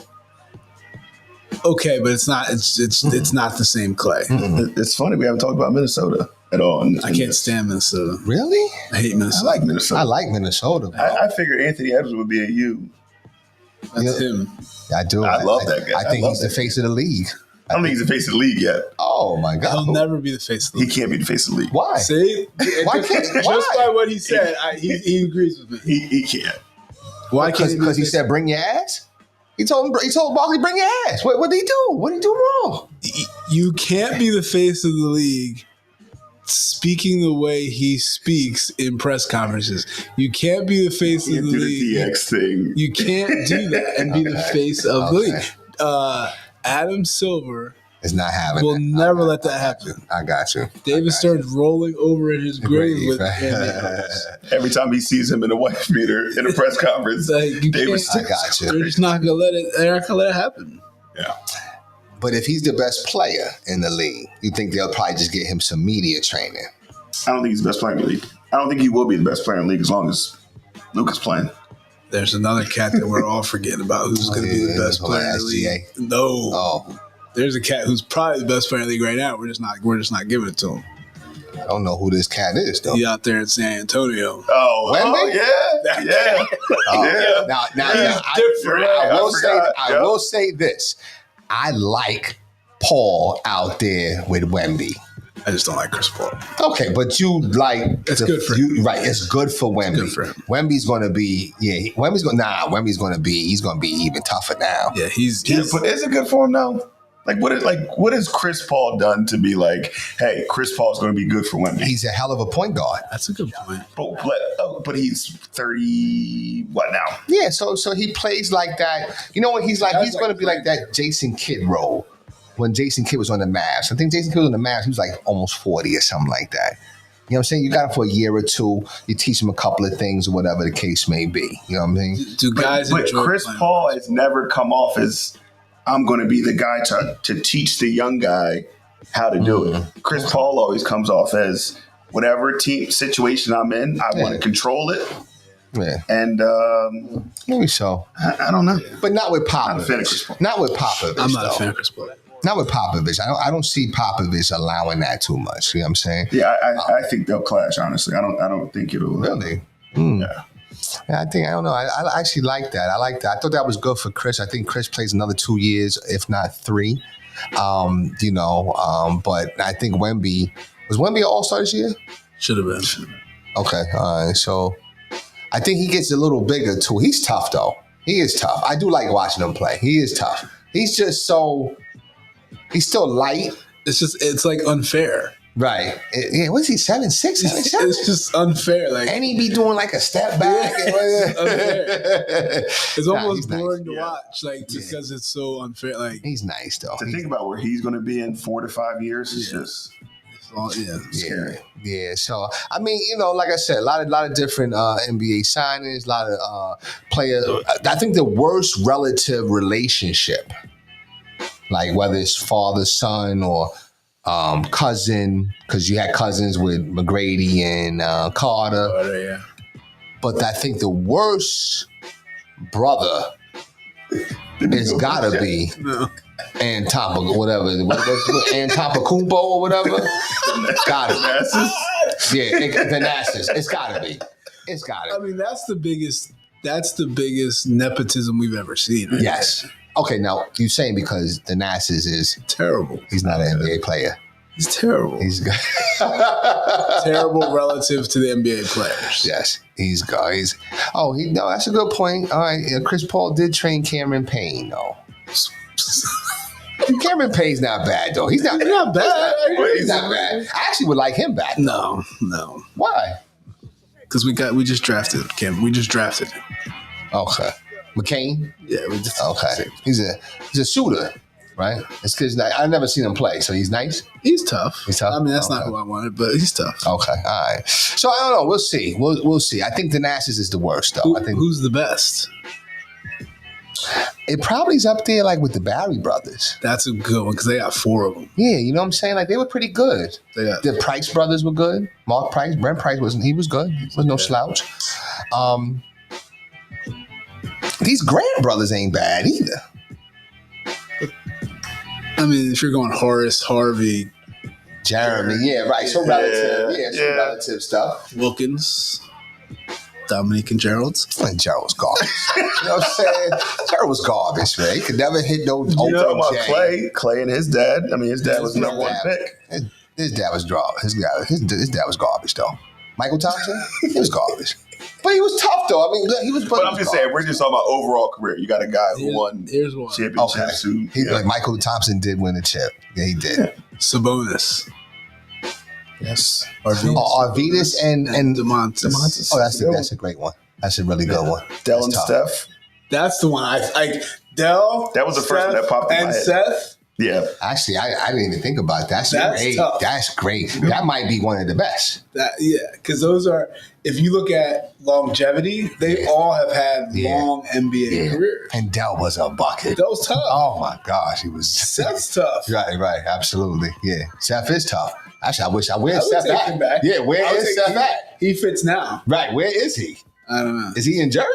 okay, but it's not. It's not the same Clay. It's funny we haven't talked about Minnesota at all. I can't stand Minnesota. Really? I hate Minnesota. I like Minnesota. I like Minnesota. I figured Anthony Edwards would be a U. That's him. I do. I love that guy. I think I love he's the that face of the league. I don't think he's the face of the league yet. Oh my God! He'll never be the face of the He league. can't be the face of the league. Why? See, Why can't? just Why? by what he said, he agrees with me. He can't. Why can't he? Because he said, "Bring your ass." He told Barkley, "Bring your ass." What did he do? What did he do wrong? You can't be the face of the league speaking the way he speaks in press conferences. You can't be the face of the Do the league. DX thing. You can't do that and be the face of the league. Adam Silver It's not having. will that. never let that happen. I got you. Davis starts rolling over in his grave with Every time he sees him in a wife beater in a press conference, like, you Davis. can't- I got you. they're just not gonna let it. They're not gonna let it happen. Yeah. But if he's the best player in the league, you think they'll probably just get him some media training? I don't think he's the best player in the league. I don't think he will be the best player in the league as long as Luke is playing. There's another cat that we're all forgetting about who's going to be the best player in the league. No, Oh, there's a cat who's probably the best player in the league right now. We're just not giving it to him. I don't know who this cat is though. He out there in San Antonio. Oh, yeah. Oh, now, different. I will say this. I like Paul out there with Wemby. I just don't like Chris Paul. Okay, but you like It's good for him. right? It's good for Wemby. good for him. Wemby's going to be Wemby's going to be even tougher now. Yeah, he's But is it good for him now? What has Chris Paul done to be like, hey, Chris Paul's going to be good for Wemby? He's a hell of a point guard. that's a good point. But he's 30. What now? Yeah, so he plays like that. You know what he's like? He's going to be like that Jason Kidd role when Jason Kidd was on the Mavs. I think Jason Kidd was on the Mavs. He was like almost 40 or something like that. You know what I'm saying? You got him for a year or two. You teach him a couple of things or whatever the case may be. You know what I mean? Do guys But enjoy Chris playing? Paul has never come off as, I'm going to be the guy to teach the young guy how to do it. Chris Paul always comes off as, whatever team situation I'm in, I want to control it. Yeah, And maybe so. I don't know. But not with Not a fan of Chris Popovich. Paul. Not with Popovich. I'm not though. a fan of Chris Paul. Not with Popovich. I don't see Popovich allowing that too much. You know what I'm saying? Yeah, I think they'll clash. Honestly, I don't think it'll. Really? Yeah. Yeah, I don't know. I actually like that. I like that. I thought that was good for Chris. I think Chris plays another 2 years, if not 3. But I think was Wemby an All-Star this year? Should have been. Okay, all right. So I think he gets a little bigger too. He's tough though. He is tough. I do like watching him play. He is tough. He's just he's still light. It's like unfair. Right. What's he, 7'6", 7'7"? It's just unfair. Like And he be doing like a step back. it's almost he's boring nice. to watch, like because it's so unfair. Like He's nice though. To think about where he's going to be in 4 to 5 years is just scary. Yeah. So I mean, like I said, a lot of different NBA signings, a lot of players. I think the worst relative relationship, like whether it's father son or cousin, because you had cousins with McGrady and Carter. yeah. But I think the worst brother it's gotta be Antetokounmpo or whatever. Gotta be. Thanasis. It's gotta be. It's gotta be. I mean, that's the biggest nepotism we've ever seen. Right? Yes. Okay, now you're saying because Thanasis is terrible. He's not an NBA player. He's terrible. He's good. Terrible relative to the NBA players. Yes, he's good. No, that's a good point. All right, Chris Paul did train Cameron Payne, though. Cameron Payne's not bad, though. He's not bad. He's not bad. I actually would like him back. No. Why? Because we just drafted Cam. We just drafted him. Okay. McCain? Yeah, we just okay. He's a shooter. Right? It's because I've never seen him play, so he's nice. He's tough. He's tough. I mean, that's not who I wanted, but he's tough. Okay, all right. So I don't know. We'll see. We'll see. I think Thanasis is the worst, though. I think who's the best? It probably is up there, like with the Barry brothers. That's a good one because they got 4 of them. Yeah, you know what I'm saying? Like they were pretty good. Yeah. The Price brothers were good. Mark Price, Brent Price wasn't. He was good. He was no slouch. These Grant brothers ain't bad either. I mean, if you're going Horace, Harvey, Jeremy, yeah, right. So relative, relative stuff. Wilkins, Dominique, and Gerald's. And Gerald's garbage. You know what I'm saying? Gerald was garbage, man. He could never hit no open about Clay and his dad. I mean, his dad was the number one pick. His dad was garbage. His dad was garbage, though. Michael Thompson, he was garbage. But he was tough, though. I mean, he was. But I'm just saying, we're just talking about overall career. You got a guy who won championships. Okay. Like Michael Thompson did win a chip. Yeah, he did. Sabonis. Yes. Arvidas and DeMontis. Oh, that's a great one. That's a really good one. Dell and Steph. That's the one. Dell. That was the first one that popped in my head. And Seth. Yeah. Actually, I didn't even think about that. That's great. Tough. That's great. That might be one of the best. Because those are, if you look at longevity, they all have had long NBA careers. And Dell was a bucket. That was tough. Oh my gosh, he was. That's tough. Right, absolutely. Yeah, Seth is tough. Actually, where's would Seth take at? him back. Yeah, where is Seth at? He fits now. Right, where is he? I don't know. Is he in Jersey?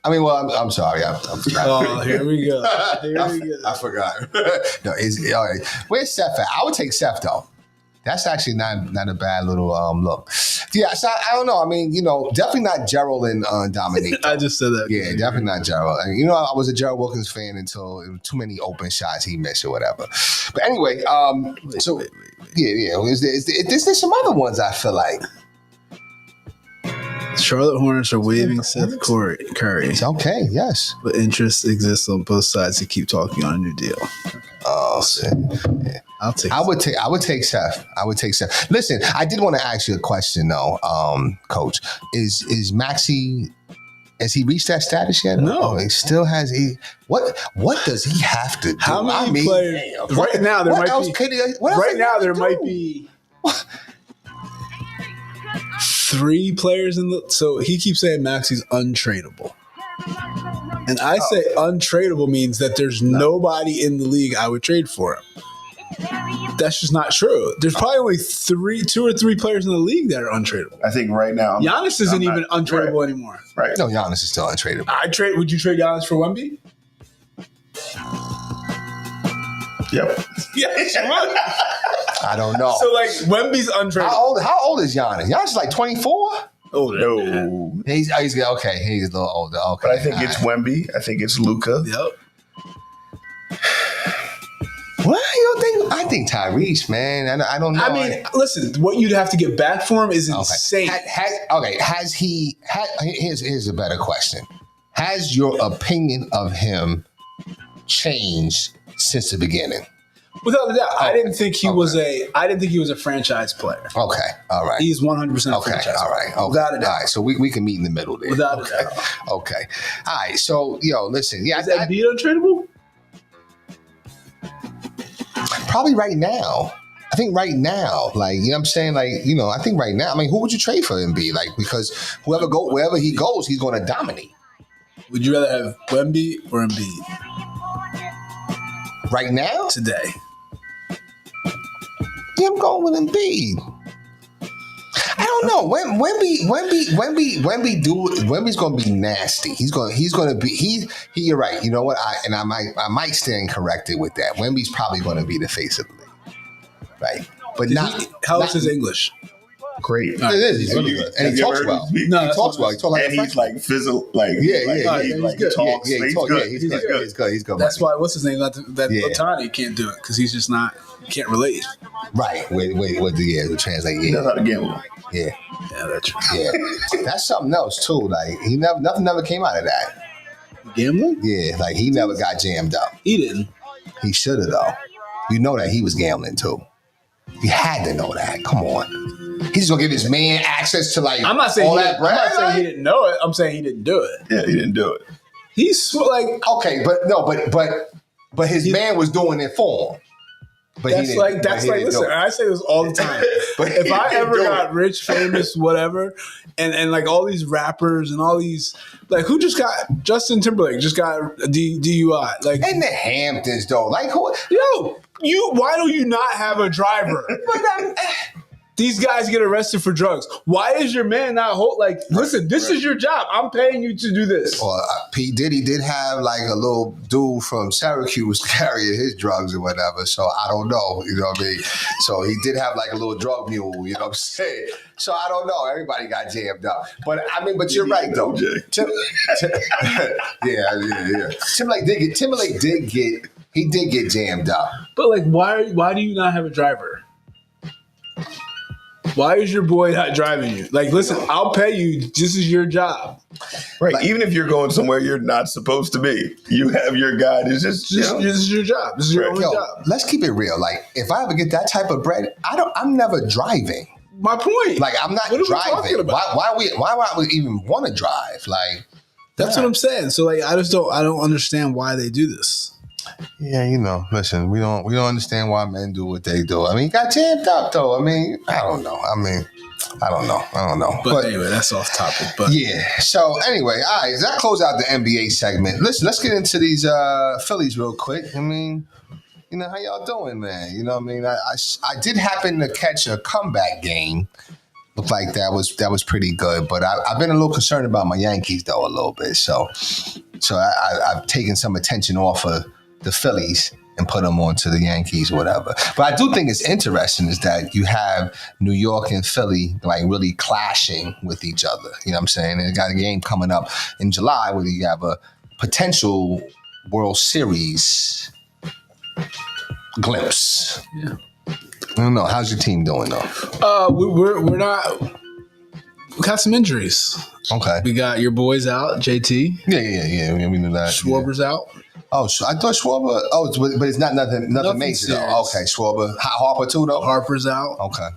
I mean, well, I'm sorry. I'm here we go. I forgot. No, all right. Where's Seth at? I would take Seth, though. That's actually not a bad little look. Yeah, so I don't know. I mean, definitely not Gerald and Dominique. I just said that. Yeah, definitely not Gerald. And, I was a Gerald Wilkins fan until it was too many open shots he missed or whatever. But anyway, wait. Yeah. There's some other ones I feel like. Charlotte Hornets are waiving Seth Curry. It's okay, yes. But interest exists on both sides to keep talking on a new deal. Oh, shit. Yeah. I would take Seth. Listen, I did want to ask you a question though, Coach. Is Maxey, has he reached that status yet? No. He still has what does he have to do? How many players? Right now there might be 3 players in the. So he keeps saying Maxey's untradeable. And I say untradeable means that there's nobody in the league I would trade for him. That's just not true. There's probably only 2 or 3 players in the league that are untradeable. I think right now Giannis isn't even untradeable anymore. Right. No, Giannis is still untradeable. Would you trade Giannis for Wemby? Yep. Yeah, I don't know. So Wemby's untradeable. How old is Giannis? Giannis is like 24? Older. No. He's okay. He's a little older. Okay. But I think it's Wemby. I think it's Luka. Yep. What? You don't think? I think Tyrese, man. I don't know. I mean, listen, what you'd have to get back for him is insane. Here's a better question. Has your opinion of him changed since the beginning? Without a doubt. I didn't think he was a franchise player. Okay. All right. He's 100% okay. franchise All right. Okay. Without a doubt. All right. So we can meet in the middle there. Without a doubt. Okay. All right. So, listen. Yeah. Is that Embiid untradeable? Probably right now. I think right now, what I'm saying? I think right now, who would you trade for Embiid? Because wherever he goes, he's going to dominate. Would you rather have Wemby or Embiid? Right now? Today. Yeah, I'm going with Embiid. I don't know. Wemby's gonna be nasty. He's gonna be you're right. You know what? I might stand corrected with that. Wemby's probably gonna be the face of the league. Right. But how is his English? Great. It is. He's really good. And he talks well. He talks well. He talks like and he's like physical, like he's good. He's good. That's why what's his name? That Otani can't do it because he's just not. He can't relate. Right. Wait. The translate. He knows how to gamble. Yeah. Yeah, that's true. Yeah. That's something else too. Like nothing never came out of that. Gambling? Yeah. Like he never got jammed up. He didn't. He should have though. You know that he was gambling too. You had to know that. Come on. He's just gonna give his man access to like I'm not saying all that bread. I'm not saying he didn't know it. I'm saying he didn't do it. Yeah, he didn't do it. He's like okay, but his man was doing it for him. But listen, I say this all the time. But if I ever got rich, famous, whatever, and like all these rappers and all these like who just got Justin Timberlake just got a DUI. Like in the Hamptons though. Like who why do you not have a driver? These guys get arrested for drugs. Why is your man not listen, this is your job. I'm paying you to do this. Well, P. Diddy did have like a little dude from Syracuse carrying his drugs or whatever. So I don't know. You know what I mean? So he did have like a little drug mule, you know what I'm saying? So I don't know. Everybody got jammed up. But I mean, but you're right though. Yeah. Timberlake did get jammed up. But like why do you not have a driver? Why is your boy not driving you? Like, listen, I'll pay you. This is your job. Right. Like, even if you're going somewhere you're not supposed to be, you have your guy. This is your job. This is your only job. Let's keep it real. Like, if I ever get that type of bread, I'm never driving. My point. Like, I'm not driving. Why would we even want to drive? Like, that's what I'm saying. So, like, I don't understand why they do this. Yeah, listen, we don't understand why men do what they do. I mean, he got jammed up though. I mean, I don't know. But anyway, that's off topic. But yeah. So anyway, all right, that close out the NBA segment. Listen, let's get into these Phillies real quick. I mean, how y'all doing, man? You know what I mean? I did happen to catch a comeback game. Looked like that was pretty good, but I've been a little concerned about my Yankees though a little bit. So I've taken some attention off of the Phillies and put them onto the Yankees or whatever. But I do think it's interesting is that you have New York and Philly like really clashing with each other. You know what I'm saying? And you got a game coming up in July where you have a potential World Series glimpse. Yeah. I don't know. How's your team doing though? We're not. We got some injuries. Okay. We got your boys out, JT. Yeah. We knew that. Schwarber's out. Oh, I thought Schwarber. Oh, but it's not nothing major serious. though. Okay, Schwarber. Harper too though. Harper's out. Okay.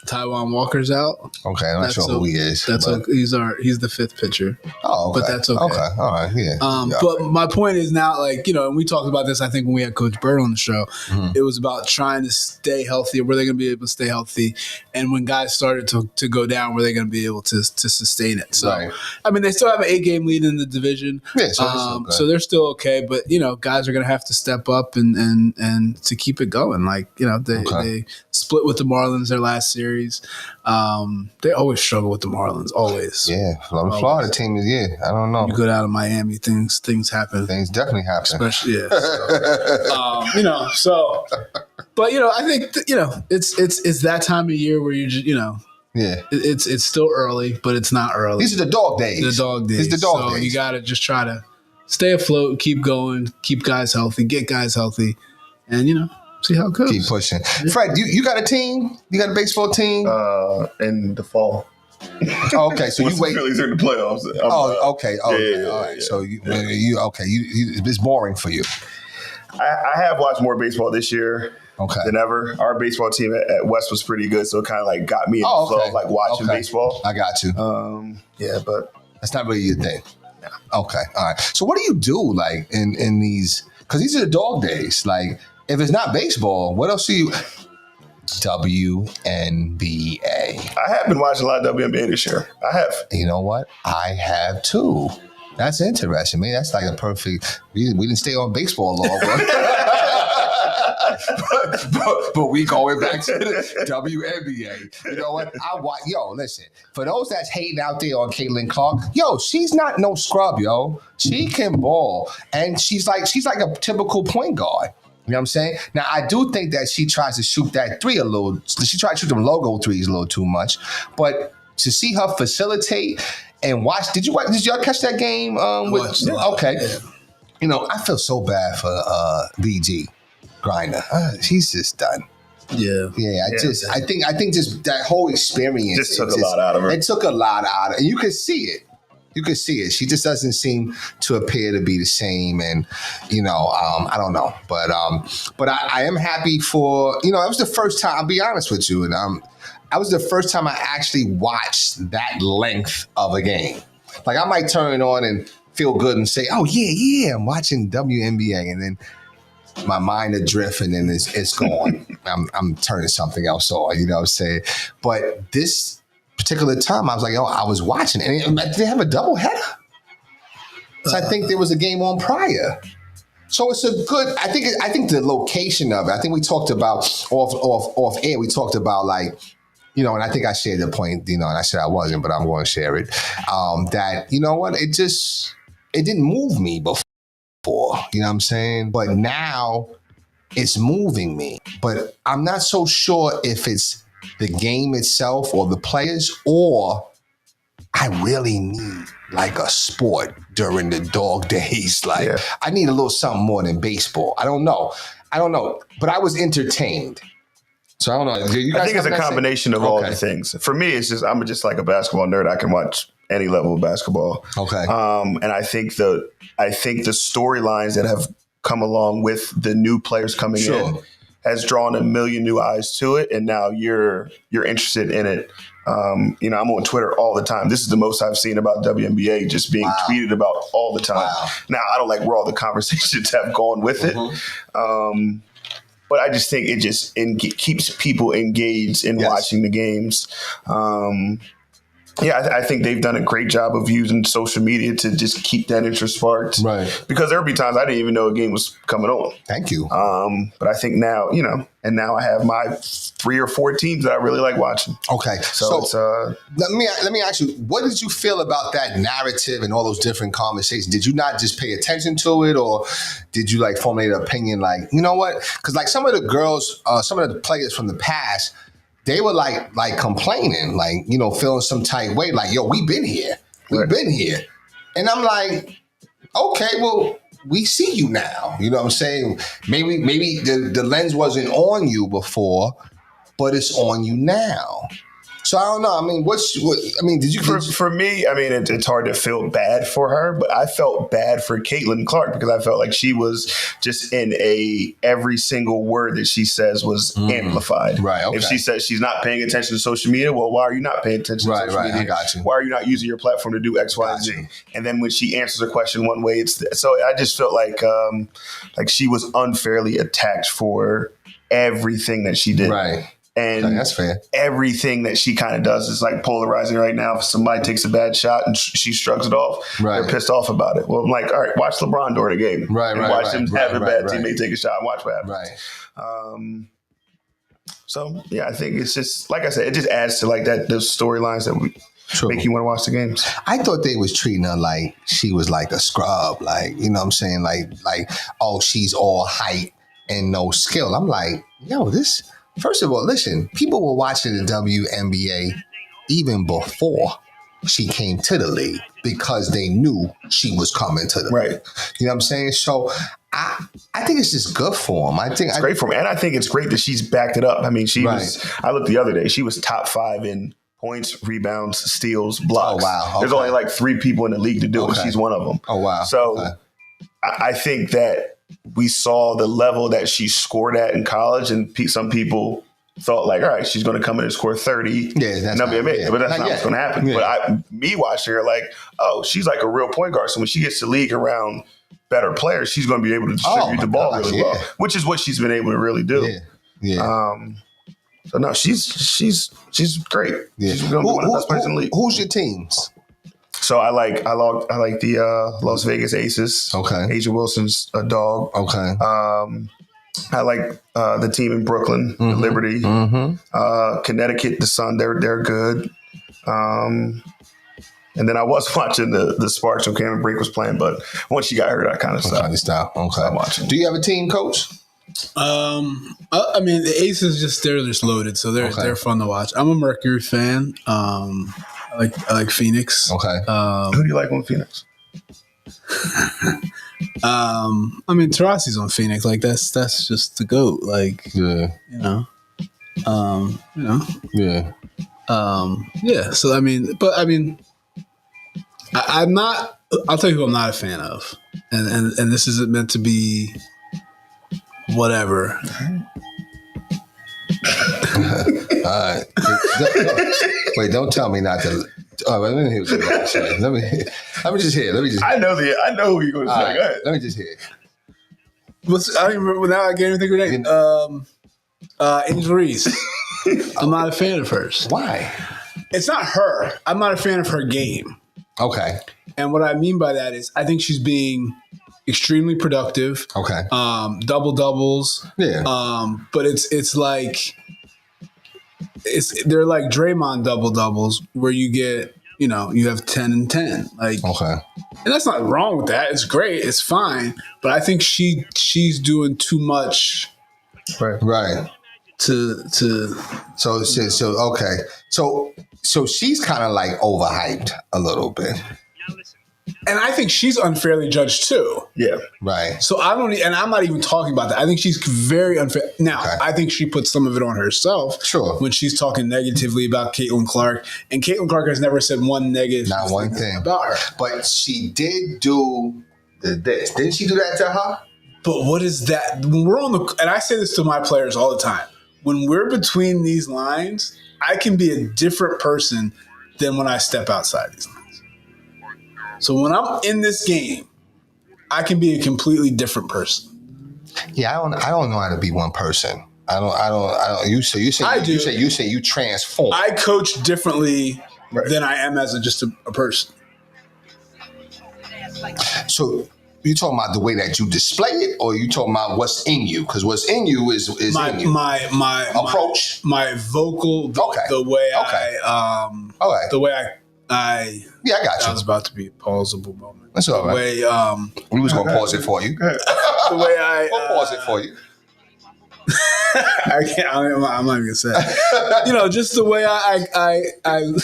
Taiwan Walker's out. Okay, I'm not sure who he is. That's okay. He's the fifth pitcher. Oh, okay. But that's okay. Okay, all right, yeah. But my point is now, like, and we talked about this, I think, when we had Coach Bird on the show. Mm-hmm. It was about trying to stay healthy. Were they going to be able to stay healthy? And when guys started to go down, were they going to be able to sustain it? So, right. I mean, they still have an 8-game lead in the division. Yeah, so they're still okay. But, guys are going to have to step up and to keep it going. Like, they split with the Marlins their last series. They always struggle with the Marlins, always. Yeah, Florida team is, I don't know. You go down to Miami, things happen. Things definitely happen. Especially, yeah. So, but, I think, it's that time of year where you just, yeah, it's still early, but it's not early. These are the dog days. These are the dog days. You got to just try to stay afloat, keep going, keep guys healthy, get guys healthy, and, see how it goes. Keep pushing. Fred, you got a team? You got a baseball team? In the fall. Oh, okay, so you wait. The Phillies are in the playoffs. Okay. Yeah, all right. So you it's boring for you. I have watched more baseball this year than ever. Our baseball team at West was pretty good, so it kind of like got me in the flow of like watching baseball. I got you. But that's not really your thing. No. Okay, all right. So what do you do like in these? Because these are the dog days. Like, if it's not baseball, what else do you? WNBA. I have been watching a lot of WNBA this year. I have. You know what? I have too. That's interesting, man. That's like a perfect. We didn't stay on baseball long. but we going back to the WNBA. You know what? Listen, for those that's hating out there on Caitlin Clark, she's not no scrub, She can ball. And she's like a typical point guard. You know what I'm saying? Now, I do think that she tries to shoot that three a little. She tries to shoot them logo threes a little too much. But to see her facilitate and watch, did y'all catch that game? Okay. Yeah. I feel so bad for BG Grinder. She's just done. Yeah. I think just that whole experience just took a lot out of her. It took a lot out of her. And you can see it. She just doesn't seem to appear to be the same. And, I don't know. But I am happy for, it was the first time, I'll be honest with you. And that was the first time I actually watched that length of a game. Like I might turn it on and feel good and say, oh, yeah, I'm watching WNBA. And then my mind adrift and then it's gone. I'm turning something else on, you know what I'm saying? But this particular time, I was like, I was watching it. And they have a double header. So I think there was a game on prior. So it's a good, I think the location of it, I think we talked about off air, we talked about like, and I think I shared the point, and I said I wasn't, but I'm going to share it, that, you know what, it didn't move me before, you know what I'm saying? But now it's moving me. But I'm not so sure if it's the game itself or the players, or I really need like a sport during the dog days. Like I need a little something more than baseball. I don't know. But I was entertained. So I don't know. I think it's a combination of all the things. For me, it's just I'm just like a basketball nerd. I can watch any level of basketball. Okay. And I think the storylines that have come along with the new players coming in has drawn a million new eyes to it, and now you're interested in it. I'm on Twitter all the time. This is the most I've seen about WNBA just being tweeted about all the time. Wow. Now, I don't like where all the conversations have gone with it, but I just think it keeps people engaged in watching the games. I think they've done a great job of using social media to just keep that interest sparked. Right. Because there would be times I didn't even know a game was coming on. Thank you. But I think now, and now I have my 3 or 4 teams that I really like watching. Okay. So it's, let me ask you, what did you feel about that narrative and all those different conversations? Did you not just pay attention to it, or did you like formulate an opinion like, you know what? Because like some of the girls, some of the players from the past, they were like complaining, like, feeling some tight way, like, yo, we've been here. We've been here. And I'm like, okay, well, we see you now. You know what I'm saying? Maybe the lens wasn't on you before, but it's on you now. So I don't know. I mean, did you? For me, I mean, it's hard to feel bad for her, but I felt bad for Caitlin Clark because I felt like she was just in every single word that she says was amplified. Right. Okay. If she says she's not paying attention to social media, well, why are you not paying attention to social media? I got you. Why are you not using your platform to do X, Y, and Z? And then when she answers a question one way, so I just felt like she was unfairly attacked for everything that she did. Right. And that's fair. Everything that she kind of does is like polarizing right now. If somebody takes a bad shot and she shrugs it off, they're pissed off about it. Well, I'm like, all right, watch LeBron during the game. Watch him have a bad teammate take a shot and watch what happens. Right. So, yeah, I think it's just, like I said, it just adds to like those storylines that make you want to watch the games. I thought they was treating her like she was like a scrub. Like, you know what I'm saying? Like, oh, she's all height and no skill. I'm like, yo, first of all, listen, people were watching the WNBA even before she came to the league because they knew she was coming to the league. You know what I'm saying? So I think it's just good for him. It's great for him. And I think it's great that she's backed it up. I mean, I looked the other day, she was top 5 in points, rebounds, steals, blocks. Oh, wow. Okay. There's only like 3 people in the league to do it. She's one of them. Oh, wow. So I think that we saw the level that she scored at in college, and some people thought like, all right, she's going to come in and score 30. Yeah, that's but that's not what's going to happen. Yeah. But me watching her, like, oh, she's like a real point guard. So when she gets to league around better players, she's going to be able to distribute the ball really well, which is what she's been able to really do. Yeah. So no, she's great. Yeah. She's going to be one of the best players in the league. Who's your teams? So I like the Las Vegas Aces. Okay. Asia Wilson's a dog. Okay. I like the team in Brooklyn, the Liberty, Connecticut, the Sun. They're good. And then I was watching the Sparks when Cameron Brink was playing, but once she got hurt, I kind of stopped. Okay. Watching. Do you have a team, Coach? I mean, the Aces they're just loaded, so they're fun to watch. I'm a Mercury fan. I like Phoenix. Okay. Who do you like on Phoenix? I mean, Tarasi's on Phoenix. Like that's just the GOAT. Like, Yeah. Yeah. So I mean, I'm not. I'll tell you who I'm not a fan of, and this isn't meant to be whatever. All right. Wait, don't tell me not to. Oh, let me hear what you're going to say. Let me just hear. I know who you're going to say. Right, Go ahead. let me just hear. I don't remember now. I can't even think of her name. Angel Reese. I'm not a fan of hers. Why? It's not her. I'm not a fan of her game. Okay. And what I mean by that is I think she's being extremely productive. Okay. Double doubles. Yeah. But it's like they're like Draymond double doubles where you get, you have 10 and 10. Like, okay. And that's not wrong with that. It's great. It's fine. But I think she's doing too much. Right. So okay. So she's kind of like overhyped a little bit. And I think she's unfairly judged too. Yeah. Right. So and I'm not even talking about that. I think she's very unfair. Now, Okay. I think she puts some of it on herself. Sure. When she's talking negatively about Caitlin Clark. And Caitlin Clark has never said one negative Not one thing about her. But she did do this. Didn't she do that to her? But what is that? When we're and I say this to my players all the time. When we're between these lines, I can be a different person than when I step outside these lines. So when I'm in this game, I can be a completely different person. Yeah, I don't know how to be one person. I don't. You say I do. You say you transform. I coach differently than I am as just a person. So you talking about the way that you display it, or you talking about what's in you? Because what's in you is in you. My approach, my vocal, the way the way I yeah, I got you. That was about to be a pausable moment. That's all right. The way we was gonna pause it for you. The way we'll pause it for you. I can't. I'm not even gonna say it. Just the way I you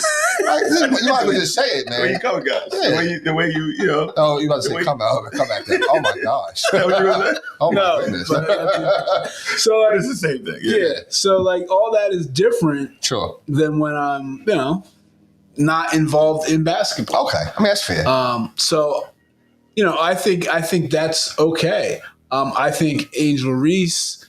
might as well just say it, man. Where you coming, guys? Yeah. The way you Oh, you about to say come back there. Oh my gosh. Oh my goodness. So it's the same thing. Yeah. So like all that is different. Sure. Than when I'm not involved in basketball. Okay. I mean that's fair. So I think that's okay. I think Angel Reese.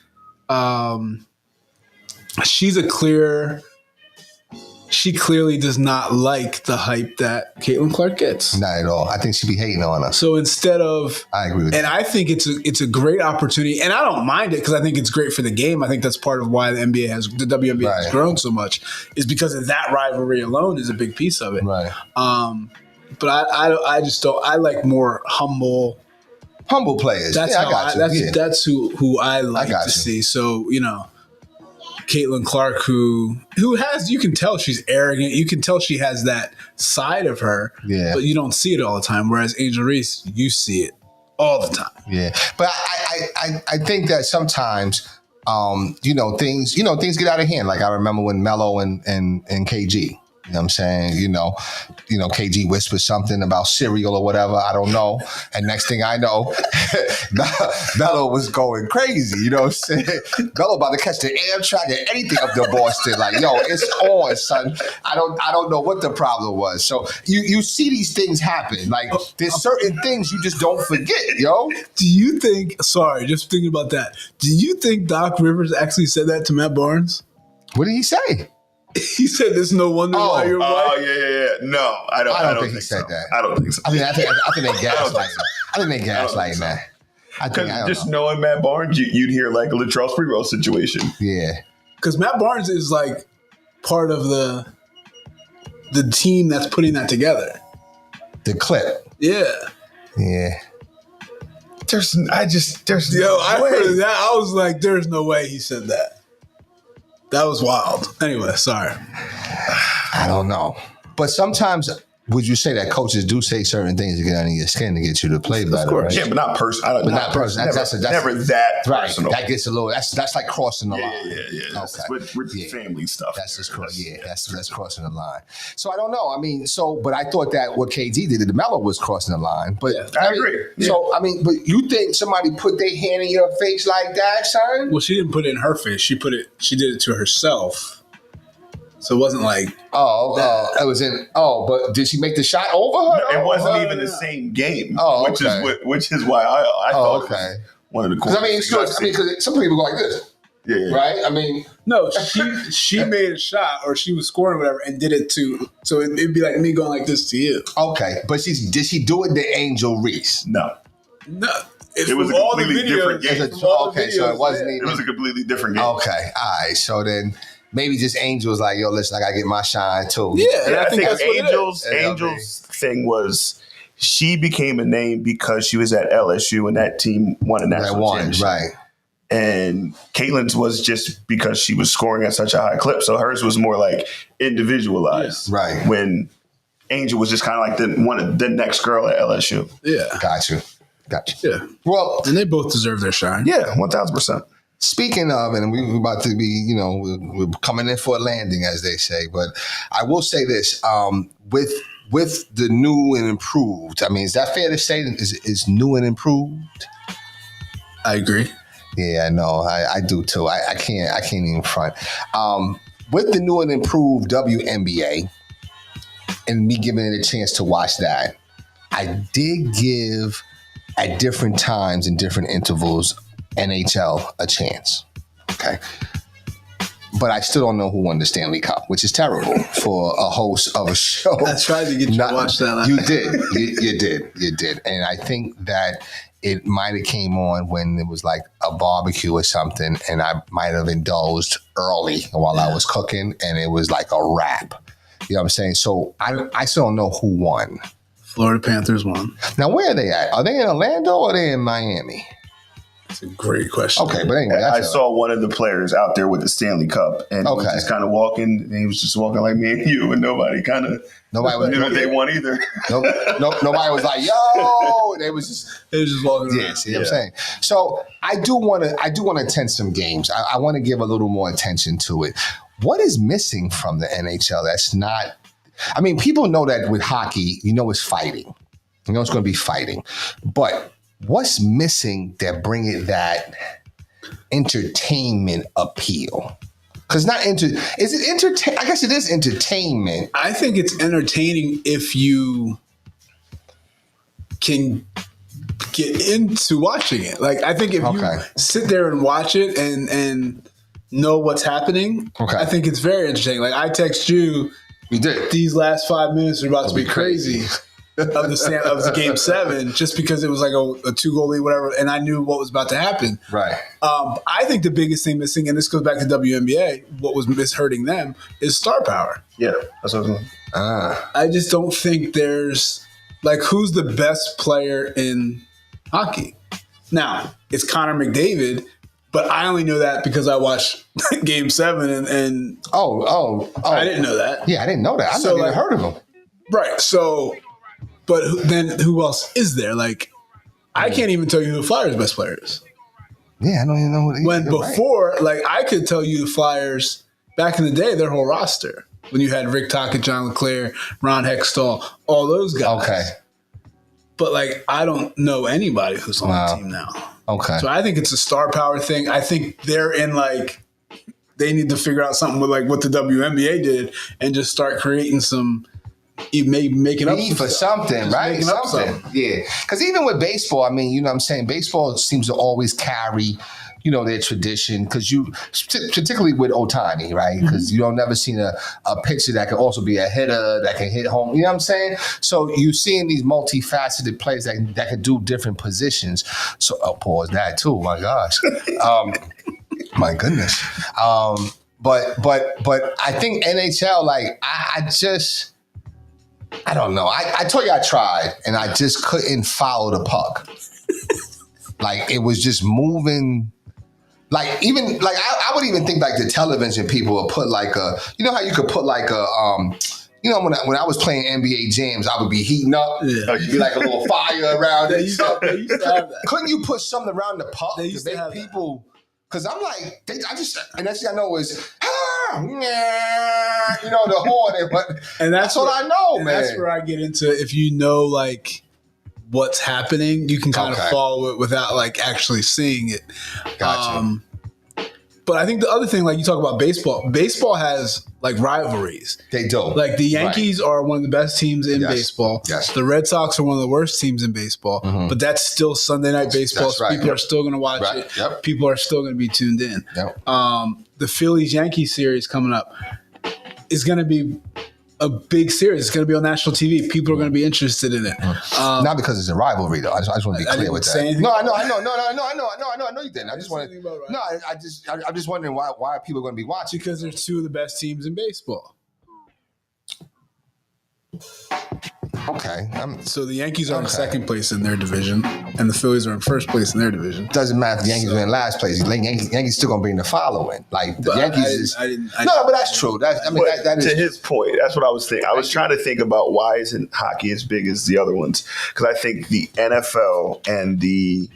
She clearly does not like the hype that Caitlin Clark gets. Not at all. I think she'd be hating on us. So instead of, I agree with and that. I think it's a great opportunity, and I don't mind it because I think it's great for the game. I think that's part of why the WNBA has grown so much, is because of that rivalry alone is a big piece of it. Right. But I just don't. I like more humble players. That's I got you. That's who I like to see. So Caitlin Clark, who has, you can tell she's arrogant. You can tell she has that side of her, but you don't see it all the time. Whereas Angel Reese, you see it all the time. Yeah, but I think that sometimes, things get out of hand. Like I remember when Melo and KG. You know what I'm saying? KG whispered something about cereal or whatever. I don't know. And next thing I know, Melo was going crazy. You know what I'm saying? Melo about to catch the Amtrak or anything up to Boston. Like, yo, it's on, son. I don't know what the problem was. So you see these things happen. Like there's certain things you just don't forget, yo. Do you think, sorry, just thinking about that. Do you think Doc Rivers actually said that to Matt Barnes? What did he say? He said, "There's no wonder why you're white." Oh, yeah. No, I don't think he said that. I don't think so. I think they gaslighting. I think they gaslighting that. Because just knowing Matt Barnes, you'd hear like a Latrell Sprewell situation. Yeah. Because Matt Barnes is like part of the team that's putting that together. The clip. Yeah. Yeah. there's Yo, I heard that. I was like, there's no way he said that. That was wild. Anyway, sorry. I don't know. But sometimes, would you say that coaches do say certain things to get under your skin to get you to play better? Of course. Right? Yeah, but not personal. But not personal. That's never that right. personal. That gets a little. That's like crossing the line. Yeah. Okay. With family stuff. That's just that's crossing the line. So I don't know. I mean, but I thought that what KD did to Melo was crossing the line. But I agree. Yeah. So I mean, but you think somebody put their hand in your face like that, son? Well, she didn't put it in her face. She did it to herself. So it wasn't like it was in. Oh, but did she make the shot over her? It wasn't even the same game. Oh, which is why I thought it was one of the cool. Because some people go like this. Yeah. Right. I mean, no. She made a shot, or she was scoring, or whatever, and did it to. So it'd be like me going like this to you. Okay, but did she do it to Angel Reese? No. It was a completely different game. Okay, so it wasn't even. It was a completely different game. Okay, all right. So then. Maybe just Angel was like, yo, listen, I gotta get my shine too. Yeah, I think Angel's thing was she became a name because she was at LSU and that team won a national championship. Right. And Caitlin's was just because she was scoring at such a high clip. So hers was more like individualized. Yeah. Right. When Angel was just kind of like the next girl at LSU. Yeah. Got you. Yeah. Well, and they both deserve their shine. Yeah, 1,000%. Speaking of, and we're about to be, we're coming in for a landing, as they say. But I will say this: with the new and improved. I mean, is that fair to say? Is new and improved? I agree. Yeah, I know. I do too. I can't even front. With the new and improved WNBA, and me giving it a chance to watch that, I did give at different times and different intervals NHL a chance. Okay. But I still don't know who won the Stanley Cup, which is terrible for a host of a show. I tried to get you to watch that. You did. You did. And I think that it might have came on when it was like a barbecue or something, and I might have indulged early while I was cooking, and it was like a wrap. You know what I'm saying? So I still don't know who won. Florida Panthers won. Now, where are they at? Are they in Orlando or are they in Miami? That's a great question. Okay, but anyway, I saw one of the players out there with the Stanley Cup, and he was just kind of walking. And he was just walking like me and you, and nobody knew that they won either. Nobody was like, "Yo!" They was just walking. Yeah, see what I'm saying. So I do want to attend some games. I want to give a little more attention to it. What is missing from the NHL? That's not. I mean, people know that with hockey, it's fighting. It's going to be fighting, but what's missing that bring it that entertainment appeal? Because is it entertain? I guess it is entertainment. I think it's entertaining if you can get into watching it. Like, I think if you sit there and watch it and know what's happening, I think it's very entertaining. Like, I text you, these last 5 minutes are about to be crazy. of the game 7, just because it was like a 2-goal lead, whatever, and I knew what was about to happen. Right. I think the biggest thing missing, and this goes back to WNBA, what was hurting them is star power. Yeah, that's what I was saying. I just don't think there's who's the best player in hockey? Now, it's Connor McDavid, but I only know that because I watched Game 7 and I didn't know that. Yeah, I didn't know that. I never even heard of him. Right. So. But then who else is there? I can't even tell you who the Flyers' best player is. Yeah, I don't even know who When before, I could tell you the Flyers, back in the day, their whole roster. When you had Rick Tocchet, John LeClair, Ron Hextall, all those guys. Okay. But, I don't know anybody who's on the team now. Okay. So I think it's a star power thing. I think they're in, they need to figure out something with, what the WNBA did and just start creating some... making up for something, right? Something. Yeah. Because even with baseball, I mean, you know what I'm saying? Baseball seems to always carry, their tradition. Because particularly with Ohtani, right? Because you don't never seen a pitcher that can also be a hitter, that can hit home. You know what I'm saying? So you're seeing these multifaceted players that can do different positions. So, pause that too. My gosh. My goodness. But I think NHL, I don't know. I told you I tried, and I just couldn't follow the puck. Like it was just moving. Like even like I would even think like the television people would put like a, you know how you could put like a you know, when I was playing NBA jams, I would be heating up. Yeah. You'd be like a little fire around it. They used to have that. Couldn't you put something around the puck to make people? Because I'm like, and next thing I know is, you know, the horn. And that's what I know, man. That's where I get into, if you know, like, what's happening, you can kind of follow it without, like, actually seeing it. Gotcha. But I think the other thing, like you talk about baseball has like rivalries. They do. Like the Yankees are one of the best teams in baseball. Yes. The Red Sox are one of the worst teams in baseball. Mm-hmm. But that's still Sunday night baseball. That's right. People are still going to watch it. Yep. People are still going to be tuned in. Yep. The Phillies-Yankees series coming up is going to be a big series. It's going to be on national TV. People are going to be interested in it. Not because it's a rivalry, though. I just want to be clear with that. No, I know you didn't. I just want to. No, I'm just wondering why are people going to be watching? Because they're two of the best teams in baseball. Okay. So the Yankees are in second place in their division, and the Phillies are in first place in their division. Doesn't matter if the Yankees are in last place. Yankees still gonna be in the following. Like the Yankees but that's true. That is to his point. That's what I was thinking. I was trying to think about why isn't hockey as big as the other ones? Because I think the NFL and the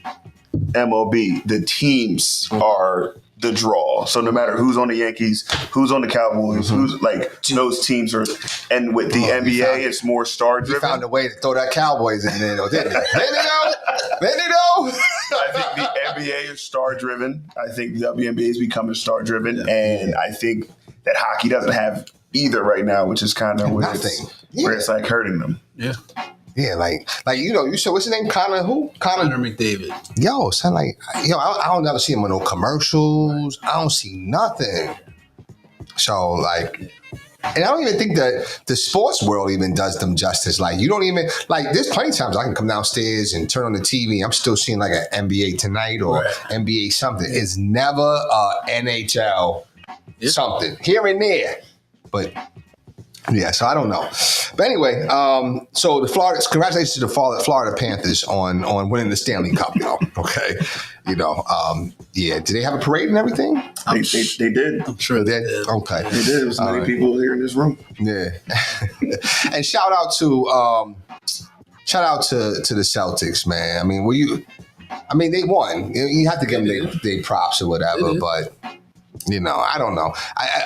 MLB, the teams are the draw. So no matter who's on the Yankees, who's on the Cowboys, who's like those teams are, and with the NBA, it's more star driven. You found a way to throw that Cowboys in there, though, didn't you? Didn't you know? I think the NBA is star driven. I think the WNBA is becoming star driven, and I think that hockey doesn't have either right now, which is kind of where it's like hurting them. Yeah. Yeah, like you know, you said what's his name? Connor McDavid. Yo, son, like I don't ever see him on no commercials. I don't see nothing. So like, and I don't even think that the sports world even does them justice. Like you don't even like. There's plenty of times I can come downstairs and turn on the TV. I'm still seeing like an NBA Tonight or NBA something. It's never NHL something here and there, but. Yeah, so I don't know. But anyway, so congratulations to the Florida Panthers on winning the Stanley Cup, okay. Did they have a parade and everything? They did. I'm sure they did. Okay. They did. There was many people here in this room. Yeah. And shout out to the Celtics, man. I mean, they won. You have to give them their props or whatever, but I don't know.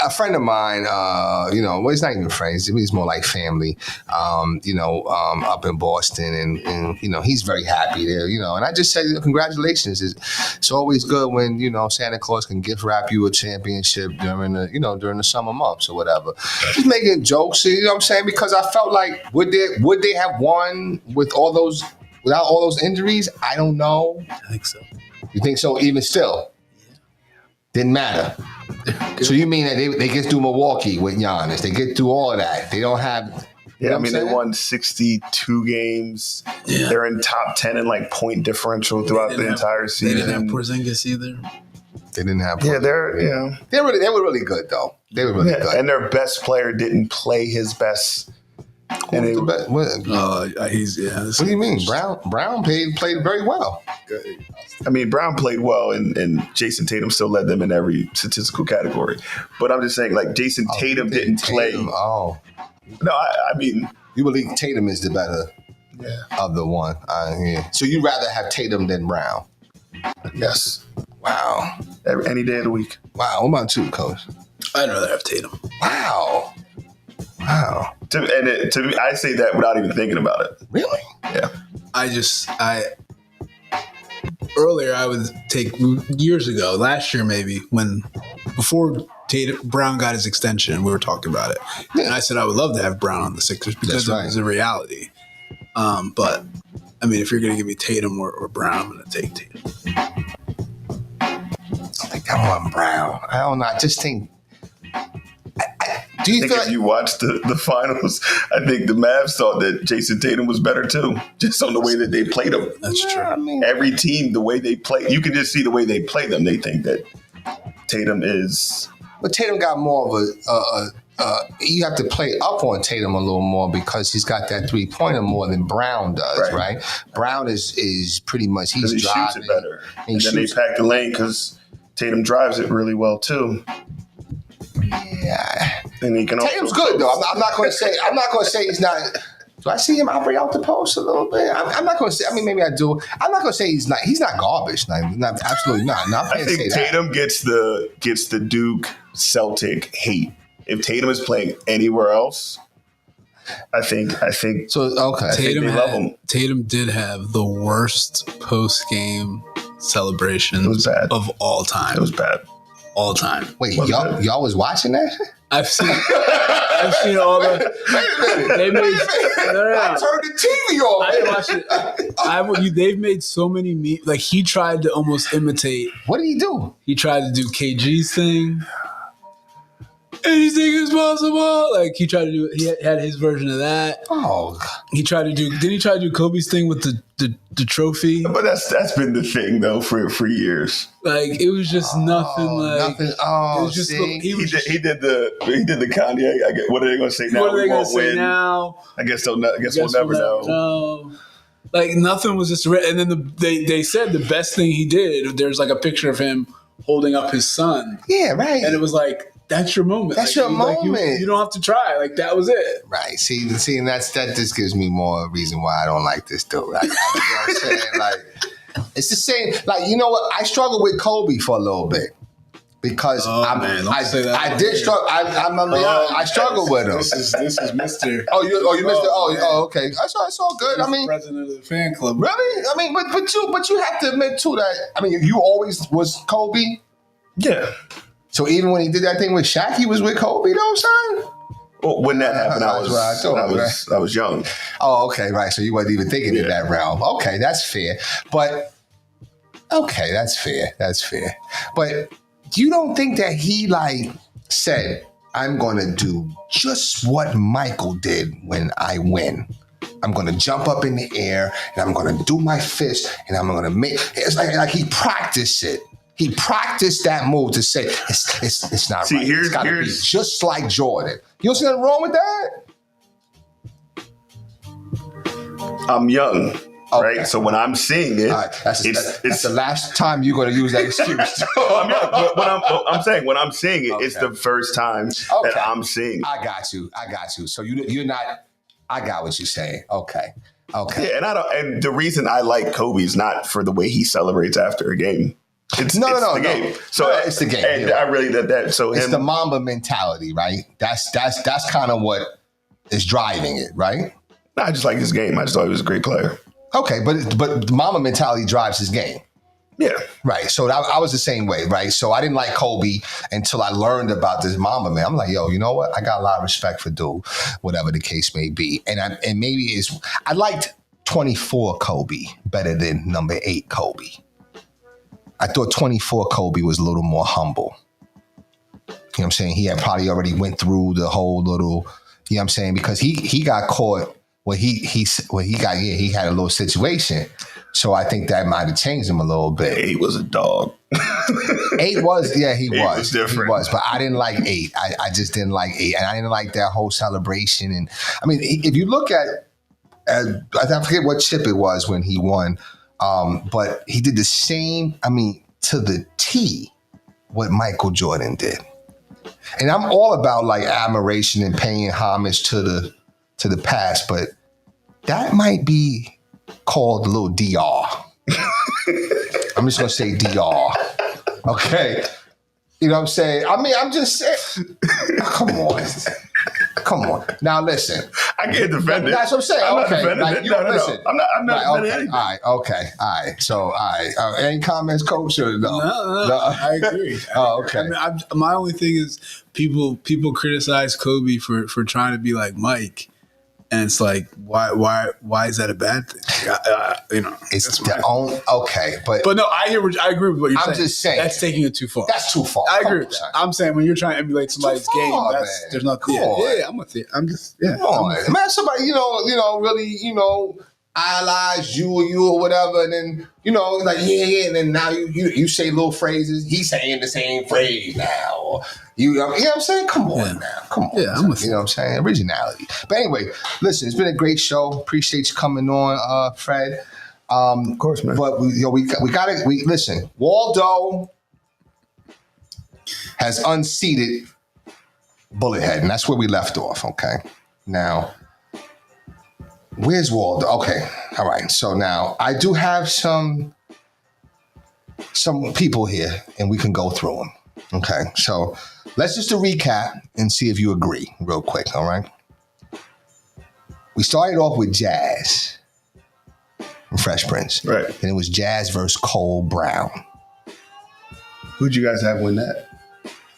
A friend of mine, it's not even friends. It's more like family, up in Boston. And he's very happy there, And I just said, congratulations. It's always good when, Santa Claus can gift wrap you a championship during the summer months or whatever. Just making jokes, you know what I'm saying? Because I felt like, would they have won without all those injuries? I don't know. I think so. You think so? Even still? Didn't matter. So you mean that they get through Milwaukee with Giannis? They get through all of that. They don't have. Yeah, they won 62 games. Yeah. They're in top 10 in like point differential throughout the entire season. They didn't have Porzingis either. They didn't have. Yeah, they were really good though. They were really good. And their best player didn't play his best. What do you mean? Brown played very well. Brown played well, and Jason Tatum still led them in every statistical category. But I'm just saying, like, Jason Tatum didn't play. Oh. No, I mean. You believe Tatum is the better of the one. So you'd rather have Tatum than Brown? Yes. Wow. Any day of the week. Wow. What about you, Coach? I'd rather have Tatum. Wow. To me, I say that without even thinking about it. Really? Yeah. Earlier I would take years ago, last year maybe, before Brown got his extension, we were talking about it. Yeah. And I said I would love to have Brown on the Sixers because it was a reality. But if you're going to give me Tatum or Brown, I'm going to take Tatum. I think I want Brown. I don't know. I just think. Do you think if you watched the finals, I think the Mavs thought that Jason Tatum was better too, just on the way that they played him. That's true. Every team, the way they play, you can just see the way they play them. They think that Tatum is But Tatum got more of you have to play up on Tatum a little more because he's got that 3-pointer more than Brown does, right? Brown is pretty much he driving, shoots it better, and then they pack the lane because Tatum drives it really well too. Yeah, and he can. Tatum's good though. I'm not going to say he's not. Do I see him operate out the post a little bit? I'm not going to say. I mean, maybe I do. I'm not going to say he's not. He's not garbage. Not absolutely not. I think Tatum gets the Duke Celtic hate. If Tatum is playing anywhere else, I think so. Okay, Tatum did have the worst post game celebration of all time. It was bad. All time. Wait, y'all was watching that? I've seen all the. Wait a minute. I turned the TV off. I didn't watch it. They've made so many memes. Like he tried to almost imitate. What did he do? He tried to do KG's thing. Anything is possible. Like he tried to do. He had his version of that. Oh. He tried to do. Did he try to do Kobe's thing with the trophy? But that's been the thing though for years. Like it was just nothing. Nothing. Oh, it was just see? He did the Kanye. I guess, what are they going to say now? What are they going to say now? I guess we'll never know. Like nothing was just written. And then they said the best thing he did. There's like a picture of him holding up his son. Yeah, right. And it was like. That's your moment. That's your moment. You don't have to try. Like that was it. Right. See, and that just gives me more reason why I don't like this dude. Like, you know what I'm saying? Like, it's the same. Like, you know what? I struggled with Kobe for a little bit because I did struggle. I struggled with him. This is Mr. Oh, you missed it. Oh, okay. That's all good. I mean, president of the fan club. Really? I mean, but you have to admit too that you always was Kobe. Yeah. So even when he did that thing with Shaq, he was with Kobe, though, son? Well, when that happened, I was young. Oh, okay, right. So you wasn't even thinking in that realm. Okay, that's fair. But okay, that's fair. That's fair. But you don't think that he said, "I'm gonna do just what Michael did when I win. I'm gonna jump up in the air and I'm gonna do my fist and I'm gonna make." It's like he practiced it. He practiced that move to say it's not right. It's got to be just like Jordan. You don't see nothing wrong with that? I'm young, right? So when I'm seeing it, that's the last time you're going to use that excuse. I'm young, but I'm saying when I'm seeing it, it's the first time that I'm seeing it. I got you. So you're not. I got what you're saying. Okay. Yeah, and the reason I like Kobe is not for the way he celebrates after a game. It's the game. So it's the game. And I really that. So it's the Mamba mentality, right? That's kind of what is driving it, right? No, I just like his game. I just thought he was a great player. Okay, but the Mamba mentality drives his game. Yeah. Right. So I was the same way, right? So I didn't like Kobe until I learned about this Mamba man. I'm like, yo, you know what? I got a lot of respect for dude, whatever the case may be. And maybe I liked 24 Kobe better than number 8 Kobe. I thought 24 Kobe was a little more humble. You know what I'm saying? He had probably already went through the whole little, you know what I'm saying? Because he got caught he had a little situation. So I think that might have changed him a little bit. 8 was a dog. 8 was, yeah, he was different. He was, but I didn't like 8. I just didn't like 8. And I didn't like that whole celebration. And I mean, if you look at I forget what chip it was when he won, but he did the same, to the T, what Michael Jordan did. And I'm all about admiration and paying homage to the past, but that might be called a little DR. I'm just gonna say DR. Okay. You know what I'm saying? I'm just saying. Come on. Now listen. I can't defend it. That's what I'm saying. I'm not defending it. No. I'm not defending anything. All right. So, any comments, Coach? Or no? No, I agree. Okay. My only thing is people criticize Kobe for trying to be like Mike. And it's like, why is that a bad thing? It's the only but no, I agree with what you're saying. I'm just saying that's taking it too far. That's too far. I agree with that. I'm saying when you're trying to emulate somebody's game, there's nothing. Yeah, I'm with you. I'm just Come on, man. Somebody, really, idolize you or whatever, and then like yeah, and then now you say little phrases. He's saying the same phrase now. You know what I'm saying? Come on now, come on. Yeah, I'm with you know what I'm saying? Originality. But anyway, listen, it's been a great show. Appreciate you coming on, Fred. Of course, man. But we gotta listen. Waldo has unseated Bullethead, and that's where we left off. Okay, now. Where's Waldo? Okay, all right. So now I do have some people here, and we can go through them. Okay, so let's just recap and see if you agree real quick, all right? We started off with Jazz from Fresh Prince. Right. And it was Jazz versus Cole Brown. Who'd you guys have win that?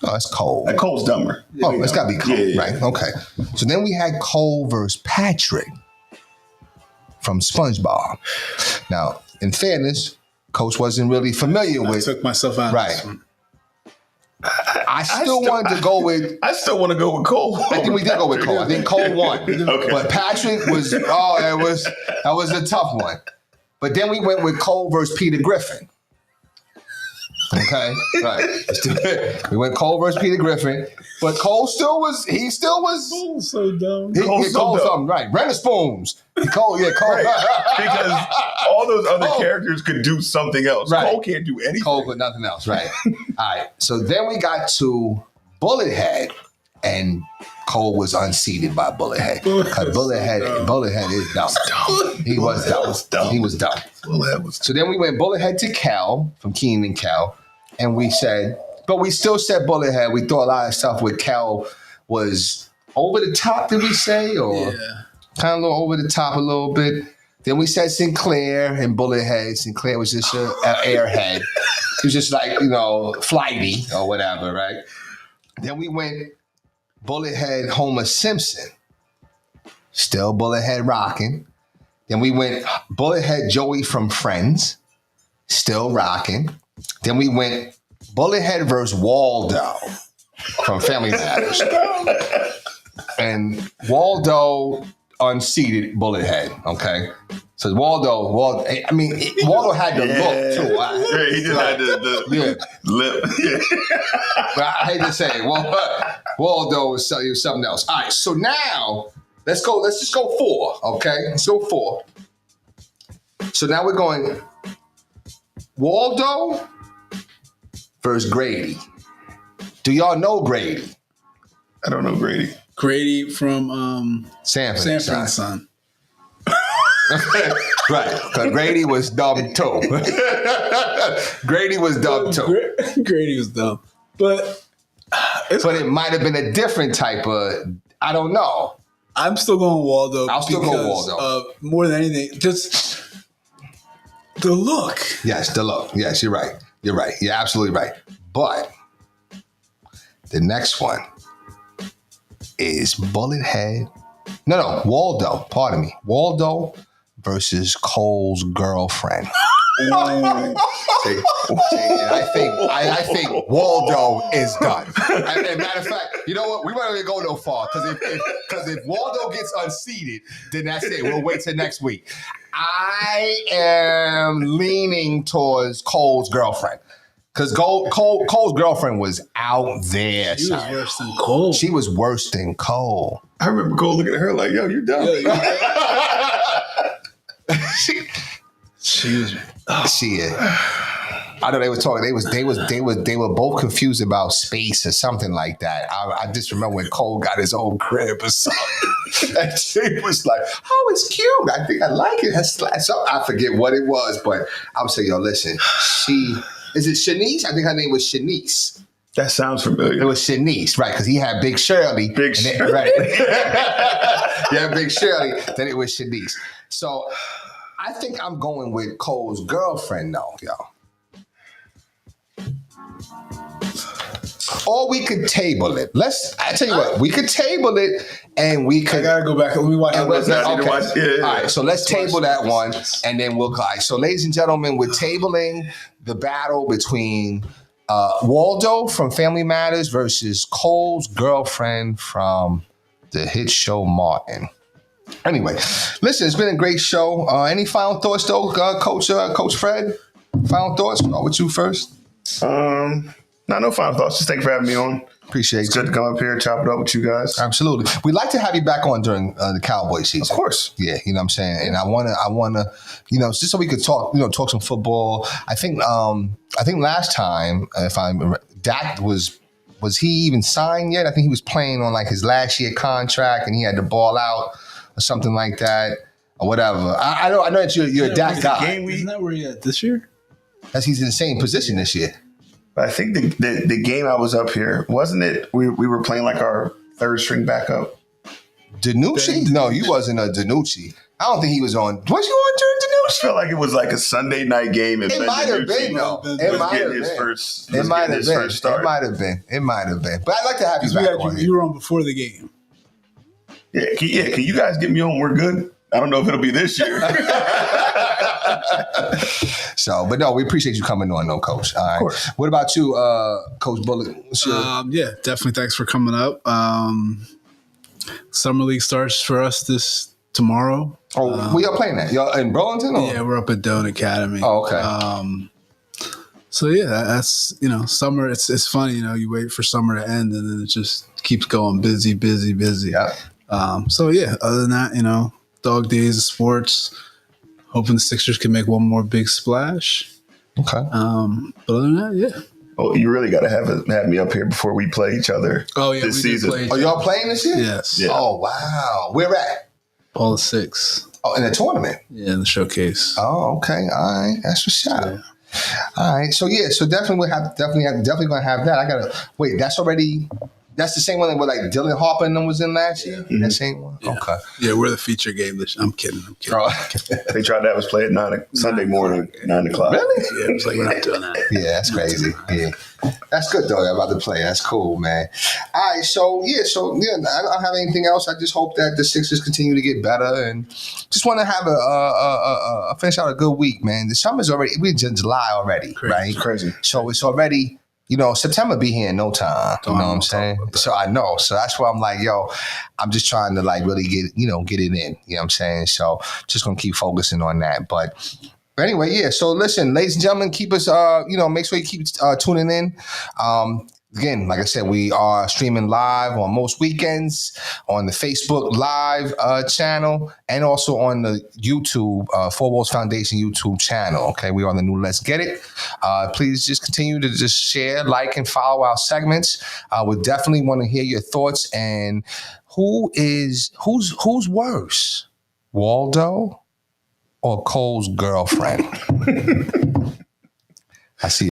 Oh, that's Cole. Cole's dumber. Oh, it's got to be Cole, Yeah. right? Okay. So then we had Cole versus Patrick from SpongeBob. Now, in fairness, Coach wasn't really familiar with. I took myself out. Right. I still wanted to go with. I still want to go with Cole. I think we did go with Cole. I think Cole won. Okay. But Patrick was. That was a tough one. But then we went with Cole versus Peter Griffin. Okay, right. We went Cole versus Peter Griffin, but Cole still was. Cole's so dumb. Cole's something right. Renner Spoons. Cole. Right. Because all those other characters could do something else. Right. Cole can't do anything. Cole with nothing else. Right. All right. So then we got to Bullethead, and Cole was unseated by Bullethead. Because Bullethead is dumb. He was dumb. He was dumb. So then we went Bullethead to Cal from Keenan and Cal, and we said, but we still said Bullethead. We thought a lot of stuff with Cal was over the top. Did we say, or kind of a little over the top a little bit? Then we said Sinclair and Bullethead. Sinclair was just an airhead. He was just like flighty or whatever, right? Then we went Bullethead Homer Simpson. Still Bullethead rocking. Then we went Bullethead Joey from Friends. Still rocking. Then we went Bullethead versus Waldo from Family Matters. And Waldo unseated Bullethead, okay? So Waldo had the look too. Yeah, he just had the lip. Yeah. But I hate to say it. Waldo was something else. All right, so now let's just go 4, okay? Let's go 4. So now we're going Waldo versus Grady. Do y'all know Grady? I don't know Grady. Grady from Sanford and Son. Right, because Grady was dumb too. Grady was dumb too. Grady was dumb. But it might have been a different type of, I don't know. I'm still going Waldo. I'll still go Waldo. More than anything, just the look. Yes, the look. Yes, you're right. You're right. You're absolutely right. But the next one is Bullethead. No, Waldo. Pardon me. Waldo versus Cole's girlfriend. And I think Waldo is done. And matter of fact, you know what? We won't even go no far because if Waldo gets unseated, then that's it. We'll wait till next week. I am leaning towards Cole's girlfriend because Cole's girlfriend was out there. She was worse than Cole. She was worse than Cole. I remember Cole looking at her like, "Yo, you dumb." She was. I know they were talking. They were both confused about space or something like that. I just remember when Cole got his own crib or something, and she was like, "Oh, it's cute. I think I like it." So I forget what it was, but I would say, "Yo, listen, is it Shanice? I think her name was Shanice." That sounds familiar. It was Shanice, right? Because he had Big Shirley. Right. Yeah, Big Shirley. Then it was Shanice. So I think I'm going with Cole's girlfriend, though, y'all. Or we could table it. I tell you what, we could table it and we could. I gotta go back. Let me watch. Okay. All right, so let's table that one and then we'll go. So, ladies and gentlemen, we're tabling the battle between Waldo from Family Matters versus Cole's girlfriend from the hit show Martin. Anyway, listen, it's been a great show. Any final thoughts, though, Coach Fred? Final thoughts? Start with you first. No final thoughts. Just thank you for having me on. Appreciate It's good to come up here and chop it up with you guys. Absolutely. We'd like to have you back on during the Cowboy season. Of course. Yeah, you know what I'm saying? And I wanna, just so we could talk some football. I think last time, if I remember, Dak was he even signed yet? I think he was playing on like his last year contract and he had to ball out or something like that or whatever. I know that you're a Dak guy. Isn't that where he at this year? He's in the same position this year. But I think the game I was up here, wasn't it? We were playing like our third string backup. DiNucci? No, you wasn't a DiNucci. I don't think he was on. Was you on during DiNucci? I felt like it was like a Sunday night game. And It might have been, though. It might have been. It might have been. It might have been. It might have been. But I'd like to have you back on here. You were on before the game. Yeah, can you guys get me on? We're good. I don't know if it'll be this year. So, but no, we appreciate you coming on, though, Coach. All right. Of course. What about you, Coach Bullock? Yeah, definitely. Thanks for coming up. Summer League starts for us tomorrow. Oh, we are playing that. Y'all in Burlington? Or? Yeah, we're up at Doan Academy. Oh, okay. So yeah, that's summer. It's funny, you wait for summer to end and then it just keeps going busy. Yeah. So yeah, other than that, dog days of sports. Hoping the Sixers can make one more big splash. Okay. But other than that, yeah. Oh, you really got to have me up here before we play each other. Oh yeah, this season. Are y'all playing this year? Yes. Yeah. Oh wow, where at? All the 6. Oh, in the tournament. Yeah, in the showcase. Oh, okay. All right, that's what's up. Yeah. All right, so definitely gonna have that. I gotta wait. That's the same one that like Dylan Harper and them was in last year? Mm-hmm. That same one? Yeah. Okay. Yeah, we're the feature game this year. I'm kidding. They tried to have us play at Sunday morning, 9 o'clock. Really? Yeah, it was like, we're not doing that. Yeah, that's crazy. Yeah. That's good, though. I'm about to play. That's cool, man. All right, so I don't have anything else. I just hope that the Sixers continue to get better and just want to have a finish out a good week, man. The summer's already, we're in July already, right? Crazy. So it's already... September be here in no time. You know what I'm saying? So I know. So that's why I'm like, I'm just trying to like really get it in. You know what I'm saying? So just gonna keep focusing on that. But anyway, yeah. So listen, ladies and gentlemen, keep us make sure you keep tuning in. Again, like I said, we are streaming live on most weekends on the Facebook Live channel and also on the YouTube, Four Walls Foundation YouTube channel. Okay, we are on the new Let's Get It. Please just continue to just share, like, and follow our segments. We definitely want to hear your thoughts. And who's worse, Waldo or Cole's girlfriend? I see.